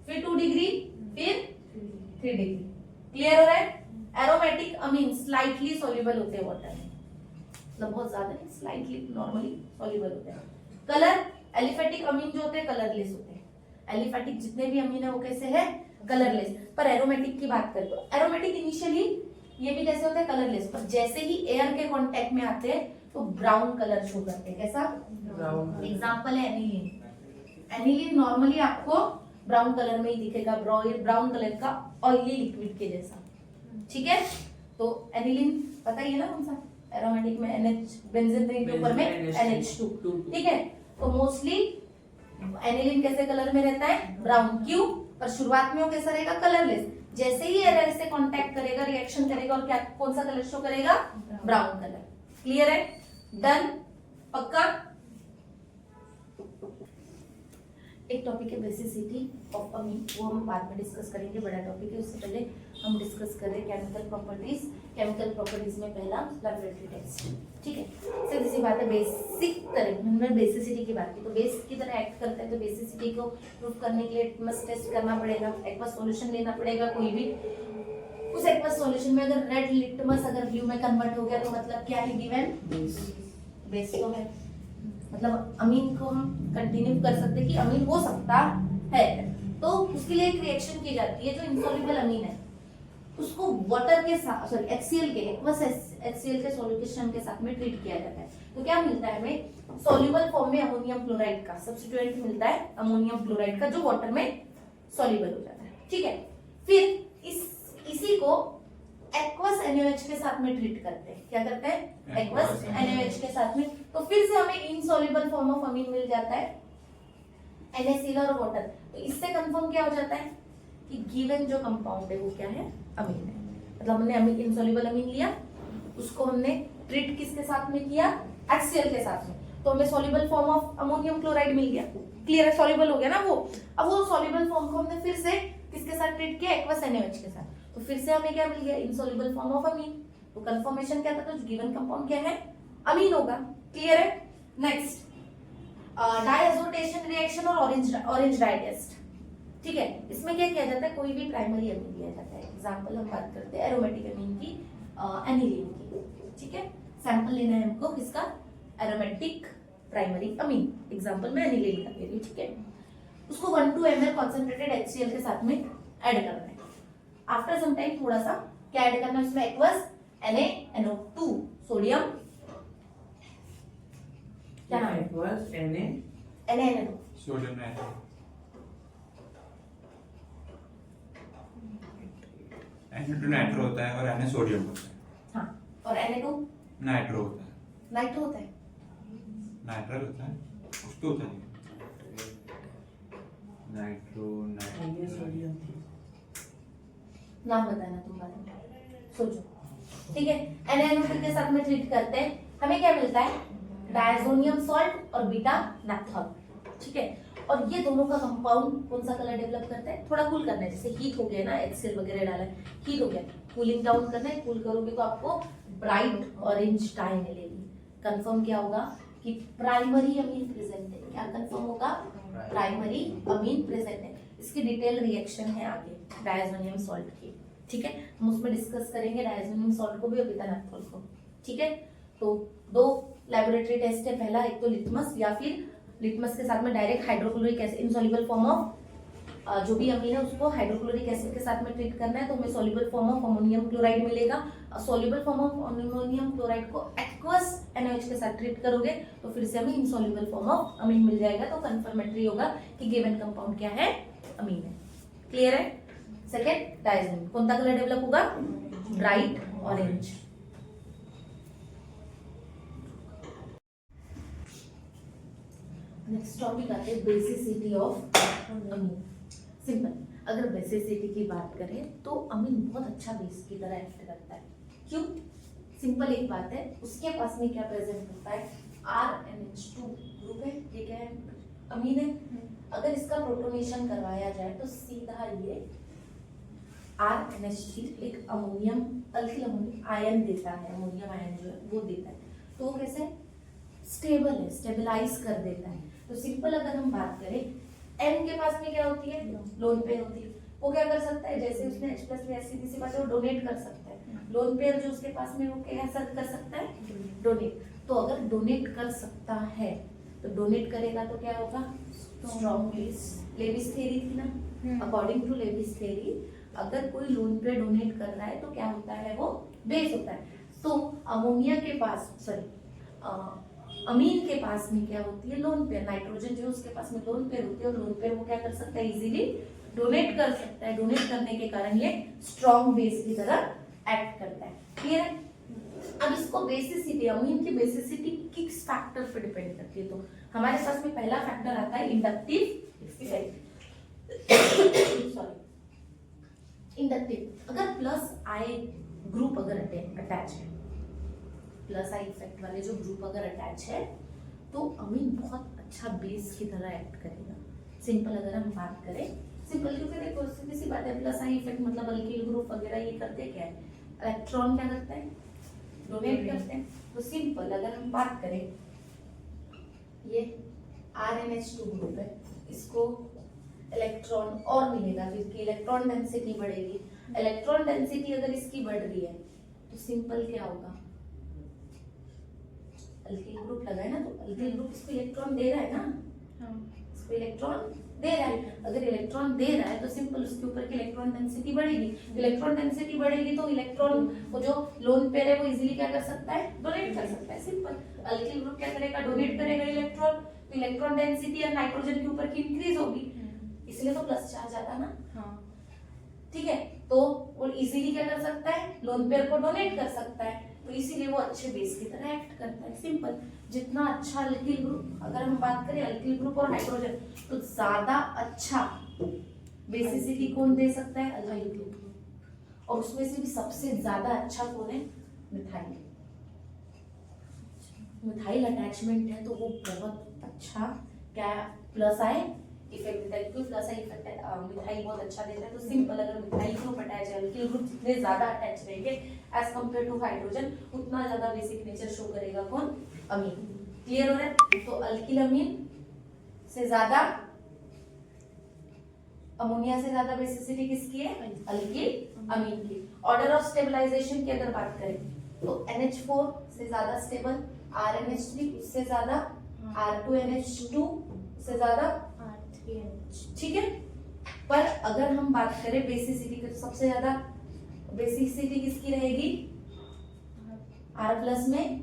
फिर 2 डिग्री, फिर 3 डिग्री। क्लियर हो रहा है? एरोमेटिक अमीन स्लाइटली सॉल्युबल होते हैं वाटर में, मतलब बहुत ज्यादा नहीं, स्लाइटली नॉर्मली सॉल्युबल होते हैं। कलर एलिफेटिक अमीन जो होते हैं कलरलेस होते हैं। एलिफेटिक जितने भी अमीन है वो कैसे है? कलरलेस। पर एरोमेटिक की बात करें तो एरोमेटिक इनिशियली ये भी कैसे होते हैं? कलरलेस, पर जैसे ही एयर के कांटेक्ट में आते हैं तो ब्राउन कलर शो करते हैं। कैसा? ब्राउन। एग्जांपल है एनिलीन। एनिलीन नॉर्मली आपको ब्राउन कलर में ही दिखेगा, ब्राउन कलर का ऑयली लिक्विड के जैसा। ठीक है, तो एनिलीन पता ही है ना कौन सा? एरोमेटिक में NH, बेंजीन रिंग के ऊपर में NH2। ठीक है, तो मोस्टली एनिलीन कैसे कलर में रहता है? ब्राउन। क्यों? पर शुरुआत में वो कैसा रहेगा? कलरलेस। जैसे ही एयर से कांटेक्ट करेगा, रिएक्शन करेगा और क्या कौन सा कलर शो करेगा? Brown colour. क्लियर है? डन? पक्का? एक टॉपिक है बेसिसिटी ऑफ अमीन, वो हम बाद में डिस्कस करेंगे, बड़ा टॉपिक है। उससे पहले हम डिस्कस कर रहे हैं केमिकल प्रॉपर्टीज। केमिकल प्रॉपर्टीज में पहला लैबोरेटरी टेस्ट। ठीक है, सीधी सी बात है, बेसिक तरह हमने बेसिसिटी की बात की, तो बेस की तरह एक्ट करते हैं, तो बेसिसिटी को प्रूव करने के लिए लिटमस टेस्ट करना पड़ेगा, एक्वस सॉल्यूशन लेना पड़ेगा कोई भी। उस एक्वस सॉल्यूशन में अगर रेड लिटमस अगर ब्लू में कन्वर्ट हो गया तो मतलब क्या है? गिवन बेस तो है, मतलब अमीन को हम कंटिन्यू कर सकते हैं कि अमीन हो सकता है। तो उसके लिए एक रिएक्शन की जाती है, जो इनसॉल्युबल अमीन है उसको वाटर के साथ, सॉरी HCl के एक्वस HCl के सॉल्यूशन के साथ में ट्रीट किया जाता है। तो क्या मिलता है हमें? सॉल्युबल फॉर्म में अमोनियम क्लोराइड का सब्स्टिट्यूएंट मिलता है, अमोनियम क्लोराइड का, जो वाटर में सॉल्युबल हो जाता है। ठीक है, फिर इसी को एक्वस NaOH के साथ में ट्रीट करते हैं। क्या करते हैं? एक्वस NaOH के साथ में। तो फिर से हमें इनसॉल्युबल फॉर्म ऑफ अमीन मिल जाता है, NaCl और वाटर। तो इससे कंफर्म क्या हो जाता है कि गिवन जो कंपाउंड है वो क्या है? अमीन है। मतलब हमने अमीन, इनसॉल्युबल अमीन लिया, उसको हमने ट्रीट किसके साथ में किया? HCl के साथ में, तो हमें soluble form of ammonium chloride मिल गया। क्लियर है? सॉल्युबल हो गया ना वो। अब वो सॉल्युबल फॉर्म को हमने फिर से किसके साथ ट्रीट किया? एक्वस NaOH के साथ, तो फिर से हमें क्या मिल गया? इनसॉल्युबल फॉर्म ऑफ अमीन। तो कंफर्मेशन क्या था? तो गिवन कंपाउंड क्या है? अमीन होगा। क्लियर है? नेक्स्ट डायएजोटेशन रिएक्शन और ऑरेंज डाई टेस्ट। ठीक है, इसमें क्या किया जाता है? कोई भी प्राइमरी अमीन लिया जाता है। एग्जांपल हम बात करते हैं एरोमेटिक अमीन की, एनिलीन की। ठीक है, सैंपल लेना है हमको किसका, एरोमेटिक प्राइमरी अमीन, एग्जांपल मैं एनिलीन का दे रही हूँ, ठीक है। उसको 1 to ml कॉन्सेंट्रेटेड HCl के साथ में ऐड करना है। आफ्टर सम टाइम थोड़ा सा क्या ऐड करना है उसमें, एक्वस NaNO2 सोडियम, क्या नाम है, aqueous NaNO2 sodium nitrate, Na2 nitro होता है और Na सोडियम होता है। हाँ, और Na2 नाइट्रो होता है, नाइट्रो होता है। नाइट्रल होता है, कुछ तो होता है नाइट्रो नाइट्रो सोडियम। नाम बताना तुम बाद में, सोचो, ठीक है। NaNO2 के साथ में ट्रीट करते हैं, हमें क्या मिलता है, डायजोनियम सॉल्ट और बीटा नैप्थॉल, ठीक है। और ये दोनों का कंपाउंड कौन सा कलर डेवलप करता है, थोड़ा कूल करना है, जैसे हीट हो गया ना, HCl वगैरह डाला है, हीट हो गया, कूलिंग डाउन करना है, कूल करोगे तो आपको ब्राइट ऑरेंज डाई मिलेगी। कंफर्म क्या होगा कि प्राइमरी अमीन प्रेजेंट है, क्या कंफर्म होगा, प्राइमरी अमीन प्रेजेंट है। इसकी डिटेल रिएक्शन है आगे डायजोनियम सॉल्ट की, ठीक है, हम उसमें डिस्कस करेंगे डायजोनियम सॉल्ट को भी और बीटा नैप्थॉल को, ठीक है। तो दो लेबोरेटरी टेस्ट है, पहला एक तो लिटमस या फिर लिटमस के साथ में direct hydrochloric acid insoluble form of जो भी अमीन है उसको हाइड्रोक्लोरिक एसिड के साथ में ट्रीट करना है, तो हमें soluble form of ammonium chloride मिलेगा। Soluble form of ammonium chloride को एक्वस NaOH के साथ ट्रीट करोगे तो फिर से हमें इनसॉल्युबल फॉर्म ऑफ अमीन मिल जाएगा, तो कंफर्मेटरी होगा कि गिवन कंपाउंड क्या है, अमीन है। क्लियर है। सेकेंड डायजोनियम, कौन सा कलर डेवलप होगा, ब्राइट ऑरेंज। नेक्स्ट टॉपिक आते हैं बेसिसिटी ऑफ अमीन। सिंपल, अगर बेसिसिटी की बात करें तो अमीन बहुत अच्छा बेस की तरह एक्ट करता है। क्यों, सिंपल एक बात है, उसके पास में क्या प्रेजेंट होता है, RNH2 ग्रुप है, ठीक है, अमीन है। अगर इसका प्रोटोनेशन करवाया जाए तो सीधा ये RNH3 एक अमोनियम अल्किल अमोनियम आयन देता है, अमोनियम आयन जो है वो देता है, तो वो कैसे स्टेबल है, स्टेबलाइज कर देता है। तो सिंपल अगर हम बात करें, N के पास में क्या होती है, लोन पेयर होती है, वो क्या कर सकता है, जैसे उसने H+ में सीधी सी बात है, वो डोनेट कर सकता है। लोन पेयर जो उसके पास में वो क्या कर सकता है, डोनेट। तो अगर डोनेट कर सकता है तो डोनेट करेगा तो क्या होगा, स्ट्रॉन्ग बेस। लेविस थ्योरी थी ना, अकॉर्डिंग टू लेविस थ्योरी अगर कोई लोन पेयर डोनेट कर रहा है तो क्या होता है, वो बेस होता है। तो अमोनिया के पास अमीन के पास में क्या होती है, लोन पेयर। नाइट्रोजन जो उसके पास में लोन पेयर होती है, और लोन पेयर वो क्या कर सकता है, इजीली डोनेट कर सकता है। डोनेट करने के कारण ये स्ट्रॉन्ग बेस की तरह एक्ट करता है। क्लियर है। अब इसको बेसिसिटी, अमीन की बेसिसिटी किस फैक्टर पे डिपेंड करती है, तो हमारे पास में पहला फैक्टर आता है इंडक्टिव इफेक्ट। सॉरी, इंडक्टिव, अगर प्लस आई ग्रुप अगर अटैच है, प्लस आई इफेक्ट वाले जो ग्रुप अगर अटैच है तो अमीन बहुत अच्छा बेस की तरह एक्ट करेगा। सिंपल अगर हम बात करें, सिंपल क्योंकि देखो सीधी सी बात है, प्लस आई इफेक्ट मतलब अल्किल ग्रुप वगैरह ये करते क्या है, इलेक्ट्रॉन क्या करते हैं, डोनेट करते हैं। तो सिंपल अगर हम बात करें, ये RNH2 ग्रुप है, इसको इलेक्ट्रॉन और मिलेगा, तो इसकी इलेक्ट्रॉन डेंसिटी बढ़ेगी। इलेक्ट्रॉन डेंसिटी अगर इसकी बढ़ रही है तो सिंपल क्या होगा, अल्किल ग्रुप लगा है ना, तो अल्किल ग्रुप इसको इलेक्ट्रॉन दे रहा है ना, इसको इलेक्ट्रॉन दे रहा है। अगर इलेक्ट्रॉन दे रहा है तो सिंपल उसके ऊपर की इलेक्ट्रॉन डेंसिटी बढ़ेगी। इलेक्ट्रॉन डेंसिटी बढ़ेगी तो इलेक्ट्रॉन वो जो लोन पेयर है वो इजीली क्या कर सकता है, डोनेट कर सकता है। सिंपल, अल्किल ग्रुप क्या करेगा, डोनेट करेगा इलेक्ट्रॉन, तो इलेक्ट्रॉन डेंसिटी और नाइट्रोजन के ऊपर की इंक्रीज होगी, इसलिए तो प्लस चार्ज आता ना। ठीक है, तो वो इजीली क्या कर सकता है, लोन पेयर को डोनेट कर सकता है, तो इसीलिए वो अच्छे बेस की तरह एक्ट करता है। सिंपल, जितना अच्छा अल्किल ग्रुप, अगर हम बात करें अल्किल ग्रुप और हाइड्रोजन, तो ज्यादा अच्छा बेसिसिटी कौन दे सकता है, अल्किल ग्रुप, और उसमें से भी सबसे ज्यादा अच्छा कौन है, मिथाइल। मिथाइल अटैचमेंट है तो वो बहुत अच्छा क्या प्लस आए इफेक्ट देता है, क्योंकि प्लस आई इफेक्ट मिथाइल बहुत अच्छा देता है। तो सिंपल, अगर मिथाइल ग्रुप अटैच है, अल्किल ग्रुप जितने ज्यादा अटैच रहेंगे एज कंपेयर टू हाइड्रोजन, उतना ज्यादा बेसिक नेचर शो करेगा कौन, अमीन। क्लियर हो रहा है। तो अल्किल अमीन से ज्यादा, अमोनिया से ज्यादा बेसिसिटी किसकी है, अल्किल अमीन की। ऑर्डर ऑफ स्टेबलाइजेशन की अगर बात करें तो NH4 से ज्यादा स्टेबल, RNH3 उससे ज्यादा, R2NH2 से ज्यादा, ठीक है। पर अगर हम बात करें बेसिसिटी की, तो सबसे ज्यादा बेसिसिटी किसकी रहेगी? R प्लस में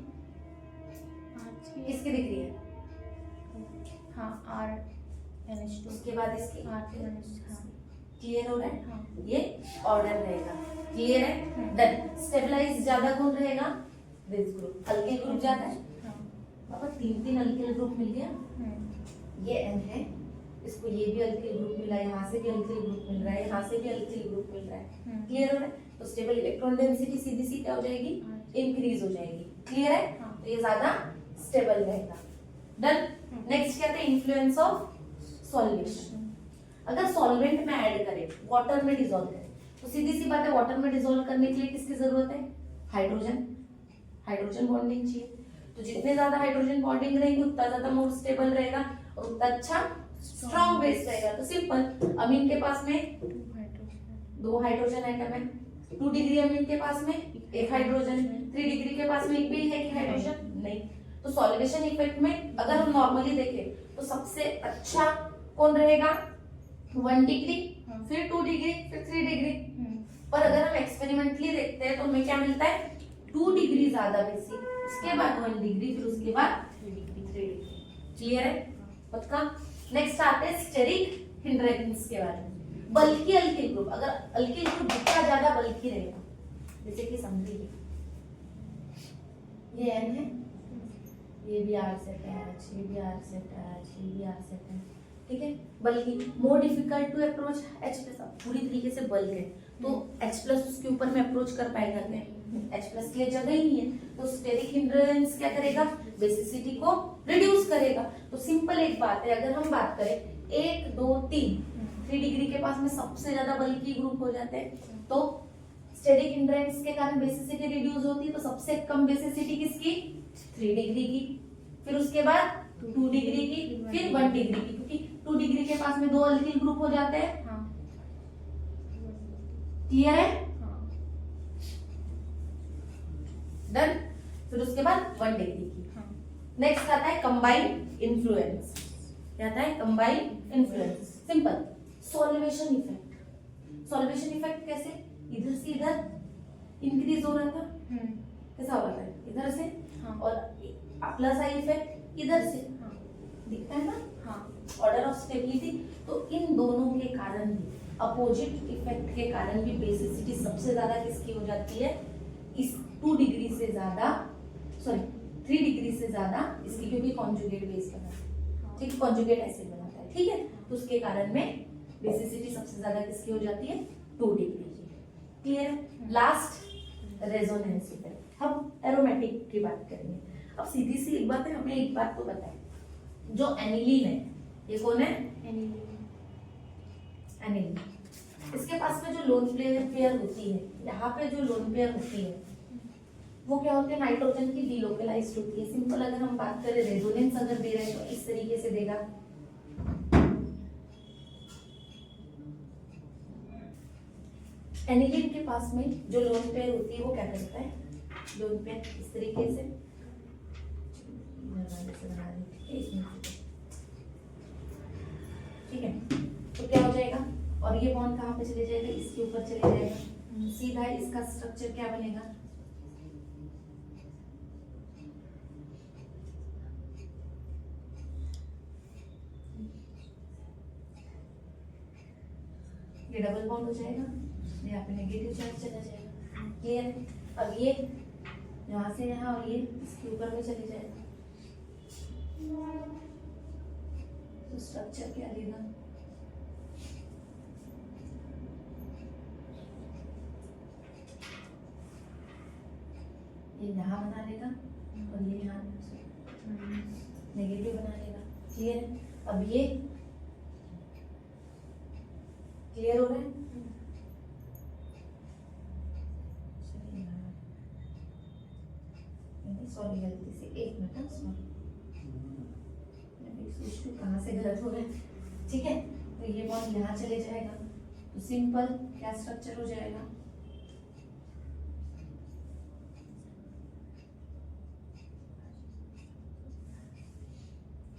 किसकी दिख रही है? हाँ RNH2 उसके बाद इसकी R2NH, क्लियर हो रहा है? हाँ ये ऑर्डर रहेगा, क्लियर है? डन। स्टेबलाइज ज्यादा कौन रहेगा? दिस ग्रुप, अल्किल ग्रुप ज्यादा है। हाँ पापा 3 अल्किल ग्रुप मिल गया, ये N है, इसको ये भी अल्किल ग्रुप मिला, यहाँ से भी अल्किल ग्रुप मिल रहा है, यहाँ से भी अल्किल ग्रुप मिल रहा है, क्लियर हो रहा है? तो स्टेबल इलेक्ट्रॉन डेंसिटी सीधी सी क्या हो जाएगी? इंक्रीज हो जाएगी, क्लियर है? हाँ। तो ये ज्यादा स्टेबल रहेगा। डन। नेक्स्ट क्या था? Influence of solvation. अगर सॉल्वेंट में ऐड करें, वाटर में डिसॉल्व करें, तो सीधी सी बात है, वाटर में डिसॉल्व करने के लिए किसकी जरूरत है? हाइड्रोजन। हाइड्रोजन बॉन्डिंग चाहिए, तो जितने ज्यादा हाइड्रोजन बॉन्डिंग रहेंगे उतना ज्यादा मोर स्टेबल रहेगा और उतना अच्छा स्ट्रॉन्ग बेस रहेगा। तो सिंपल, अमीन के पास में 2 हाइड्रोजन आइटम है, 2 डिग्री अमीन के पास में 1 हाइड्रोजन, 3 डिग्री के पास में एक भी है कि हाइड्रोजन नहीं। तो सॉल्वेशन इफेक्ट में अगर हम नॉर्मली देखें तो सबसे अच्छा कौन रहेगा? 1 डिग्री, फिर 2 डिग्री, फिर 3 डिग्री। पर अगर हम एक्सपेरिमेंटली देखते हैं तो हमें क्या मिलता है? 2 डिग्री ज्यादा बेसिक, उसके बाद 1 डिग्री, फिर उसके बाद 3 डिग्री। क्लियर है? पक्का? नेक्स्ट आते हैं स्टेरिक हिंड्रेंस के बारे में। बल्कि अल्किल ग्रुप, अगर अल्किल ग्रुप जितना ज्यादा बल्कि रहेगा, जैसे कि समझिए ये N है, ये भी R से अटैच, ये भी R से अटैच, ये भी R से अटैच, ठीक है। बल्कि more difficult to approach H plus, पूरी तरीके से बल्क है तो H प्लस उसके ऊपर में अप्रोच कर पाएगा क्या? H प्लस के लिए जगह ही नहीं है, तो स्टेरिक हिंड्रेंस क्या करेगा? बेसिसिटी को रिड्यूस करेगा। तो सिंपल एक बात है, अगर हम बात करें 1 2 3 डिग्री के पास में सबसे ज्यादा बल्कि ग्रुप हो जाते हैं, तो स्टेरिक हिंड्रेंस के कारण बेसिसिटी रिड्यूस होती है। तो सबसे कम बेसिसिटी किसकी? 3 डिग्री की, फिर उसके बाद 2 डिग्री की, फिर 1 डिग्री की, क्योंकि 2 डिग्री के पास में 2 अल्किल ग्रुप हो जाते हैं। क्लियर है? डन। फिर उसके बाद 1 डिग्री की। नेक्स्ट आता है कंबाइंड इन्फ्लुएंस। क्या आता है? Combined influence. Simple, solvation effect. Solvation effect कैसे? इधर से इधर इंक्रीज हो रहा था, कैसा हो रहा है? इधर से, और प्लस आई इफेक्ट इधर से, दिखता है ना? Order of stability. तो इन दोनों के कारण भी, अपोजिट इफेक्ट के कारण भी बेसिसिटी सबसे ज्यादा किसकी हो जाती है? इस 2 डिग्री से ज्यादा, सॉरी 3 डिग्री से ज्यादा इसकी, क्योंकि कॉन्जुगेट बेस बनाता है, ठीक है, कॉन्जुगेट एसिड बनाता है, ठीक है। तो उसके कारण में बेसिसिटी सबसे ज्यादा किसकी हो जाती है? 2 डिग्री की। क्लियर है? Last resonance effect. हम एरोमेटिक की बात करेंगे। अब सीधी सी एक बात है, हमें एक बात तो बताए, जो एनिलीन है, ये कौन है? एनिलीन। इसके पास में जो लोन पेयर होती है, यहाँ पे जो लोन पेयर होती है वो क्या होती है? नाइट्रोजन की डिलोकलाइज्ड होती है। सिंपल अगर हम बात करें, रेजोनेंस अगर दे रहे हैं तो इस तरीके से देगा। एनिलीन के पास में जो लोन पेयर होती है वो क्या करता है? लोन पेयर इस तरीके से ठीक है, तो क्या हो जाएगा? और ये बॉन्ड कहाँ पे चले जाएगा? इसके ऊपर चले जाएगा, सीधा इसका स्ट्रक्चर क्या बनेगा? ये डबल बॉन्ड हो जाएगा, यहाँ पे नेगेटिव चार्ज चला जाएगा। क्लियर है? अब ये यहाँ से यहाँ और ये इसके ऊपर में चले जाएगा, तो स्ट्रक्चर क्या लेगा? ये यहाँ बना लेगा और ये यहाँ नेगेटिव बना लेगा। क्लियर है? अब ये क्लियर हो रहा है? सॉरी गलती से, एक मिनट, सॉरी, कहाँ से गलत हो रहा है? ठीक है, तो ये बॉन्ड यहाँ चले जाएगा, तो सिंपल क्या स्ट्रक्चर हो जाएगा?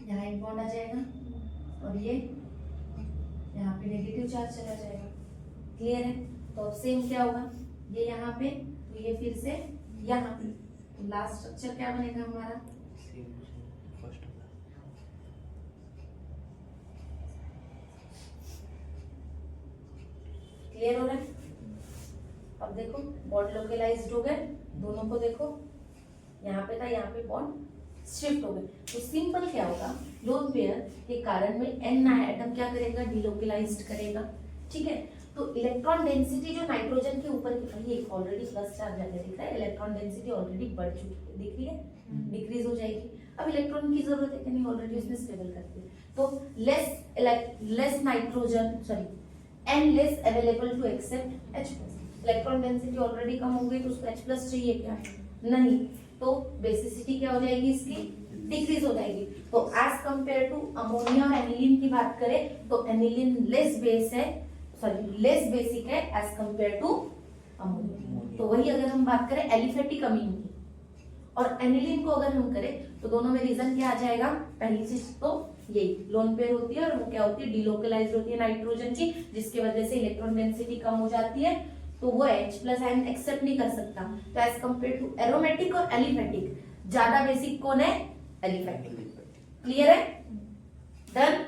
यहाँ एक बॉन्ड आ जाएगा और ये यहाँ पे नेगेटिव चार्ज चला जाएगा। क्लियर है? तो अब सेम क्या होगा, ये यहाँ पे, तो ये फिर से यहाँ पे, तो लास्ट स्ट्रक्चर क्या बनेगा हमारा, क्लियर हो रहा है? अब देखो बॉन्ड लोकलाइज्ड हो गए, दोनों को देखो, यहाँ पे था, यहाँ पे बॉन्ड शिफ्ट हो गए। तो सिंपल क्या होगा, लोन पेयर के कारण में एन एटम क्या करेगा, डिलोकलाइज्ड करेगा। ठीक है, तो इलेक्ट्रॉन डेंसिटी जो नाइट्रोजन के ऊपर की, ये ऑलरेडी प्लस चार्ज आगे दिख रहा है, इलेक्ट्रॉन डेंसिटी ऑलरेडी बढ़ चुकी है, दिख रही है, डिक्रीज हो जाएगी। अब इलेक्ट्रॉन की जरूरत है कि नहीं, ऑलरेडी उसने स्टेबल कर दिया, तो less nitrogen, sorry n less available to accept H+। Electron density already कम हो गई, तो उसको H+ चाहिए क्या, नहीं, तो बेसिसिटी क्या हो जाएगी इसकी, डिक्रीज हो जाएगी। तो एज कंपेयर टू अमोनिया और एनिलीन की बात करें तो एनिलीन लेस बेस है, सॉरी लेस बेसिक है एज कंपेयर टू अमोनिया। तो वही अगर हम बात करें एलिफेटिक अमीन की और एनिलीन को अगर हम करें तो दोनों में रीजन क्या आ जाएगा, पहली चीज तो यही लोन पेयर होती है और वो क्या होती है, डिलोकलाइज्ड होती है नाइट्रोजन की, जिसकी वजह से इलेक्ट्रॉन डेंसिटी कम हो जाती है, तो वो H+ आयन एक्सेप्ट नहीं कर सकता। तो एज कंपेयर टू एरोमेटिक और एलिफेटिक, ज्यादा बेसिक कौन है, एलिफेटिक। क्लियर है? डन।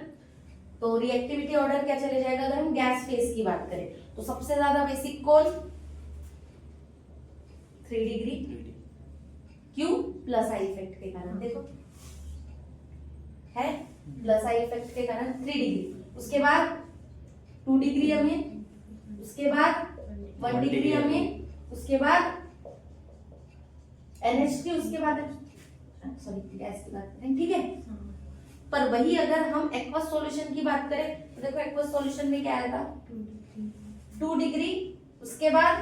तो रिएक्टिविटी ऑर्डर क्या चले जाएगा, अगर हम गैस फेज की बात करें तो सबसे ज्यादा बेसिक कौन, 3 डिग्री, क्यों, प्लस आई इफेक्ट के कारण, देखो है प्लस आई इफेक्ट के कारण 3 डिग्री, उसके बाद 2 डिग्री अमीन, उसके बाद 1 डिग्री अमीन, उसके बाद NH3, उसके बाद सॉरी गैस की बात करें, ठीक है। पर वही अगर हम एक्वस सॉल्यूशन की बात करें तो देखो एक्वस सॉल्यूशन में क्या आया था, 2 डिग्री, उसके बाद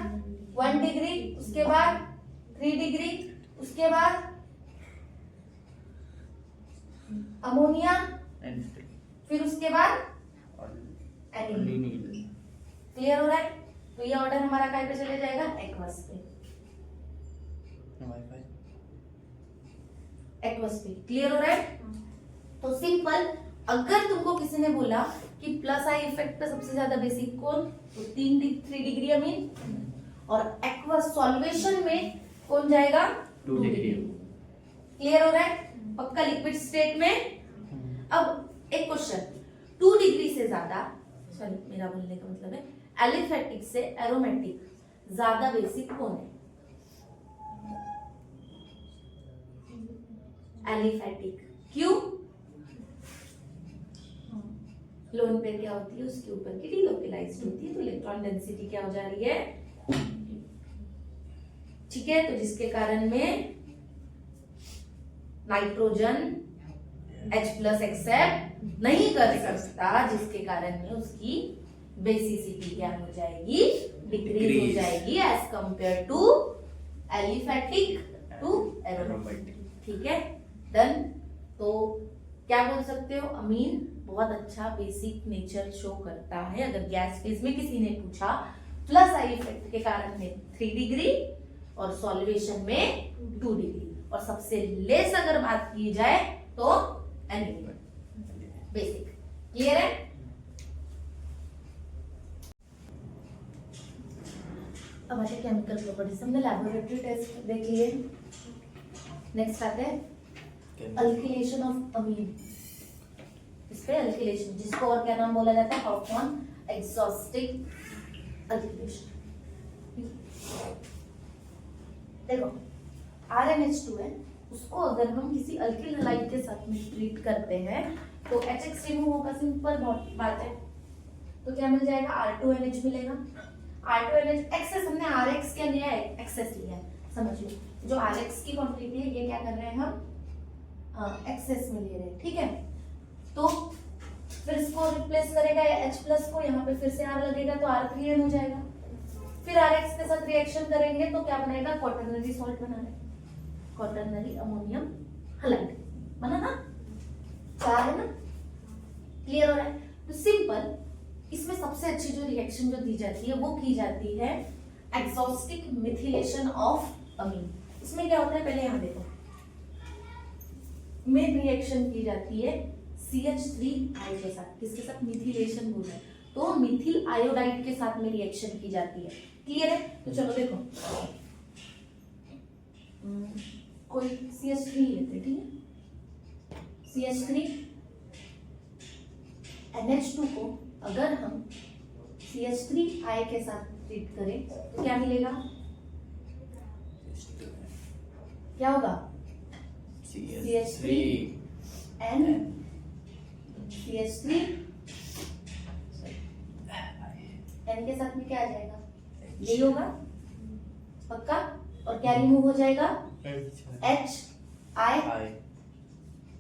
1 डिग्री, उसके बाद 3 डिग्री, उसके बाद अमोनिया, फिर उसके बाद एनिलीन। क्लियर हो रहा है? तो ये ऑर्डर हमारा काय पे चले जाएगा, एक्वस पे, एक्वस पे। क्लियर हो रहा है? तो सिंपल, अगर तुमको किसी ने बोला कि प्लस आई इफेक्ट पे सबसे ज्यादा बेसिक कौन, तो 3 डिग्री अमीन, और एक्वस सॉल्वेशन में कौन जाएगा, 2 डिग्री। क्लियर हो रहा है? पक्का लिक्विड स्टेट में। अब एक क्वेश्चन, 2 डिग्री से ज्यादा, सॉरी मेरा बोलने का मतलब है एलिफेटिक से एरोमेटिक ज्यादा बेसिक कौन है, एलिफेटिक। क्यों, लोन पेयर क्या होती है, उसके ऊपर की डिलोकलाइज्ड होती है, तो इलेक्ट्रॉन डेंसिटी क्या हो जा रही है, ठीक है। तो जिसके कारण में नाइट्रोजन H+ एक्सेप्ट नहीं कर सकता, जिसके कारण में उसकी बेसिसिटी क्या हो जाएगी, डिक्रीज हो जाएगी as compare to aliphatic to aromatic. ठीक है, डन। तो क्या बोल सकते हो, अमीन बहुत अच्छा बेसिक नेचर शो करता है। अगर गैस फेज में किसी ने पूछा प्लस आई इफेक्ट के कारण में 3 डिग्री और सॉल्वेशन में 2 डिग्री, और सबसे लेस अगर बात की जाए तो एनिलीन बेसिक। क्लियर है? अब आते केमिकल प्रॉपर्टीज, हमने लैबोरेटरी टेस्ट देख लिए। नेक्स्ट आते हैं अल्किलेशन ऑफ अमीन। इस पे अल्किलेशन, जिसको और क्या नाम बोला जाता है, हॉफमैन एक्सॉस्टिक अल्किलेशन। देखो RNH2 है, उसको अगर हम किसी अल्किल हैलाइड के साथ में ट्रीट करते हैं तो HX रिमूव होगा, सिंपल बात है। तो क्या मिल जाएगा, R2NH मिलेगा। R2NH एक्सेस, हमने RX क्या लिया है, एक्सेस लिया है, समझ लो। जो RX की क्वांटिटी है ये क्या कर रहे हैं हम, एक्सेस में ले रहे हैं, ठीक है। तो फिर इसको रिप्लेस करेगा H+ को, यहाँ पे फिर से R लगेगा तो R3N हो जाएगा। फिर RX के साथ रिएक्शन करेंगे तो क्या बनेगा, क्वाटरनरी सॉल्ट बना है, क्वाटरनरी अमोनियम हैलाइड बना ना, 4 है ना। क्लियर हो रहा है? तो सिंपल, इसमें सबसे अच्छी जो रिएक्शन जो दी जाती है वो की जाती है एक्सॉस्टिक मिथिलेशन ऑफ अमीन। इसमें क्या होता है, पहले यहाँ देखो, में रिएक्शन की जाती है CH3 के साथ। किसके साथ? मिथिलेशन बोल रहे हैं, तो मिथिल आयोडाइड के साथ में रिएक्शन की जाती है। क्लियर है? तो चलो देखो, कोई CH3 लेते, ठीक है, CH3 NH2 को अगर हम CH3 के साथ ट्रीट करें तो क्या मिलेगा? क्या होगा? CH3 N CH3 N के साथ में क्या आ जाएगा? यही होगा पक्का। और क्या रिमूव हो जाएगा? H I।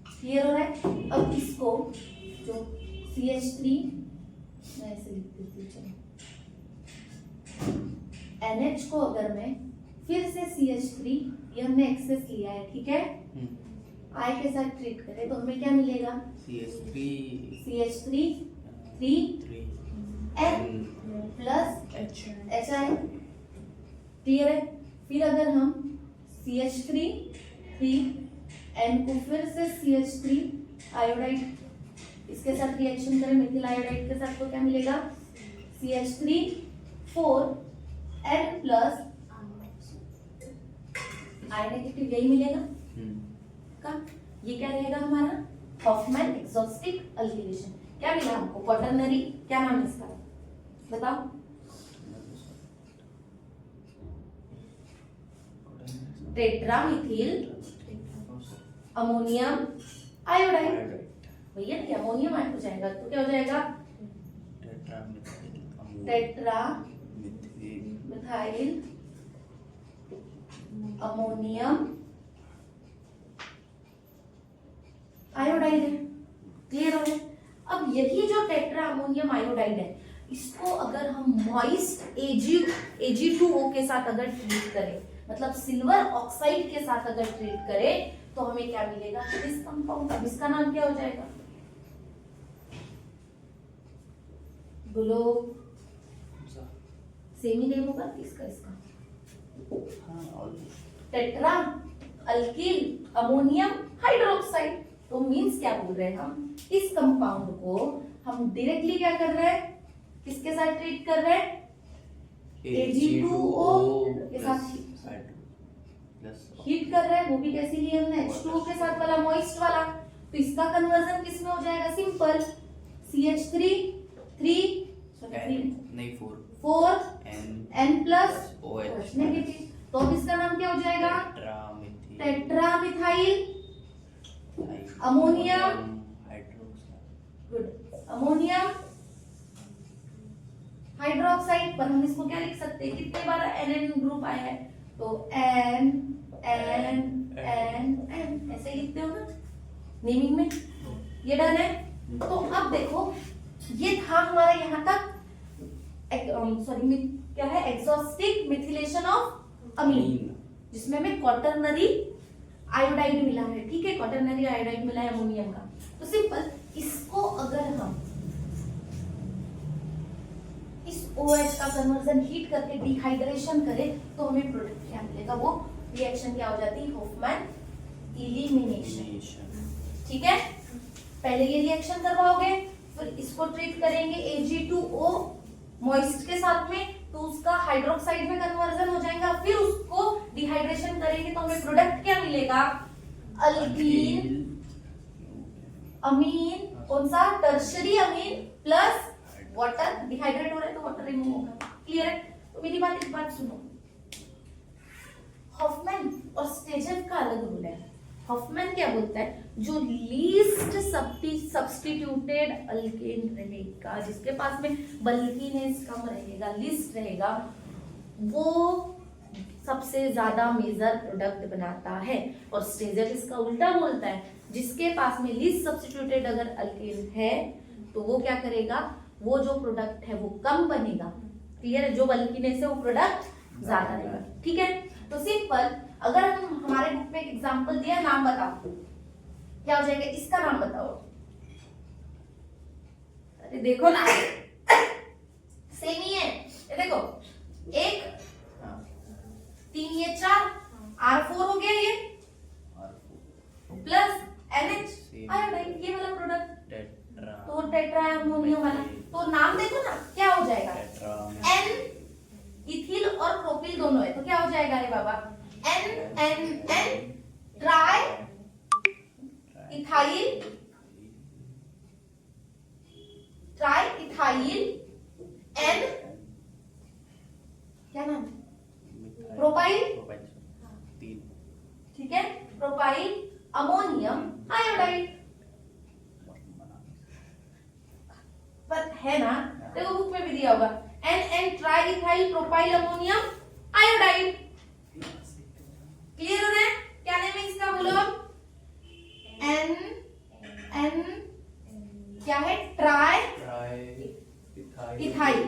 क्लियर हो रहा है? अब इसको जो CH3 मैं ऐसे लिख देती हूँ, चलो NH को अगर मैं फिर से CH3, ये हमने एक्सेस लिया है, ठीक है, I के साथ ट्रीट करें तो हमें क्या मिलेगा? CH3 3 N plus HI। Clear है? फिर अगर हम CH3 N को फिर से CH3 आयोडाइड इसके साथ रिएक्शन करें मिथिल आयोडाइड के साथ तो क्या मिलेगा? CH3 4 N plus I negative, यही मिलेगा का। ये क्या रहेगा हमारा? हॉफमैन एक्सॉस्टिक अल्किलेशन। क्या मिला हमको? क्वाटरनरी, क्या नाम है इसका बताओ? टेट्रामिथिल अमोनियम आयोडाइड। भैया क्या अमोनियम ऐड हो जाएगा तो क्या हो जाएगा? टेट्रा मिथाइल अमोनियम आयोडाइड है। क्लियर हो गया? अब यही जो टेट्रा अमोनियम आयोडाइड है, इसको अगर हम मॉइस्ट Ag2O के साथ अगर ट्रीट करें, मतलब सिल्वर ऑक्साइड के साथ अगर ट्रीट करें तो हमें क्या मिलेगा? इस कंपाउंड। अब इसका नाम क्या हो जाएगा? बोलो। सेम ही नेम होगा इसका टेट्रा अल्किल अमोनियम हाइड्रोक्साइड। तो मींस क्या बोल रहे हैं हम? इस कंपाउंड को हम डायरेक्टली क्या कर रहे हैं? किसके साथ ट्रीट कर रहे हैं? Ag2O के साथ हीट कर रहे हैं। वो भी कैसे लिए हमने? H2O के साथ वाला, मॉइस्ट वाला। तो इसका कन्वर्जन किस में हो जाएगा? Simple, CH3 4 N plus OH negative. तो अब इसका नाम क्या हो जाएगा? टेट्रामिथाइल अमोनियम गुड अमोनियम हाइड्रोक्साइड। पर हम इसको क्या लिख सकते हैं? कितने बार NN ग्रुप आया है तो N N N N ऐसे लिखते हो ना नेमिंग में। ये डन है। तो अब देखो, ये था हमारा यहाँ तक सॉरी क्या है? एक्सॉस्टिक मिथिलेशन ऑफ अमीन, जिसमें हमें क्वाटरनरी आयोडाइड मिला है। ठीक है, क्वाटरनरी आयोडाइड मिला है अमोनियम का। तो सिंपल, इसको अगर हम इस OH का कन्वर्जन हीट करके डिहाइड्रेशन करें तो हमें प्रोडक्ट क्या मिलेगा? वो रिएक्शन क्या हो जाती है? Hofmann elimination. ठीक है, पहले ये रिएक्शन करवाओगे, फिर इसको ट्रीट करेंगे Ag2O मॉइस्ट के साथ में, तो उसका हाइड्रोक्साइड में कन्वर्जन हो जाएगा। फिर उसको डिहाइड्रेशन करेंगे तो हमें प्रोडक्ट क्या मिलेगा? अल्कीन अमीन, कौन सा? टर्शरी अमीन प्लस वाटर। डिहाइड्रेट हो रहा है तो वाटर रिमूव होगा। क्लियर है? तो मेरी बात एक बात सुनो, हॉफमैन और स्टेजर का अलग रूल है। हॉफमैन क्या बोलता है? जो लीस्ट सब्स्टिट्यूटेड अल्केन रहेगा, जिसके पास में बल्कीनेस कम रहेगा, लीस्ट रहेगा, वो सबसे ज्यादा मेजर प्रोडक्ट बनाता है। और स्टेजर इसका उल्टा बोलता है, जिसके पास में लीस्ट सब्स्टिट्यूटेड अगर अल्केन है तो वो क्या करेगा? वो जो प्रोडक्ट है वो कम बनेगा। क्लियर है? जो बल्कीनेस है वो प्रोडक्ट ज्यादा रहेगा। ठीक है, तो सिंपल, अगर हम हमारे बुक में एक एग्जांपल दिया, नाम बताओ क्या हो जाएगा? इसका नाम बताओ। अरे देखो ना, सेम ही है। ये देखो, एक 3 ये 4 R4 हो गया, ये प्लस बाबा, n n N try ethyl, tri ethyl n क्या नाम, प्रोपाइल, ठीक है, प्रोपाइल अमोनियम आयोडाइड। पर है ना, देखो बुक में भी दिया होगा, N N try ethyl propyl ammonium iodide. Clear हो रहा है? क्या नेम है इसका, बोलो। एन एन क्या है, try ethyl,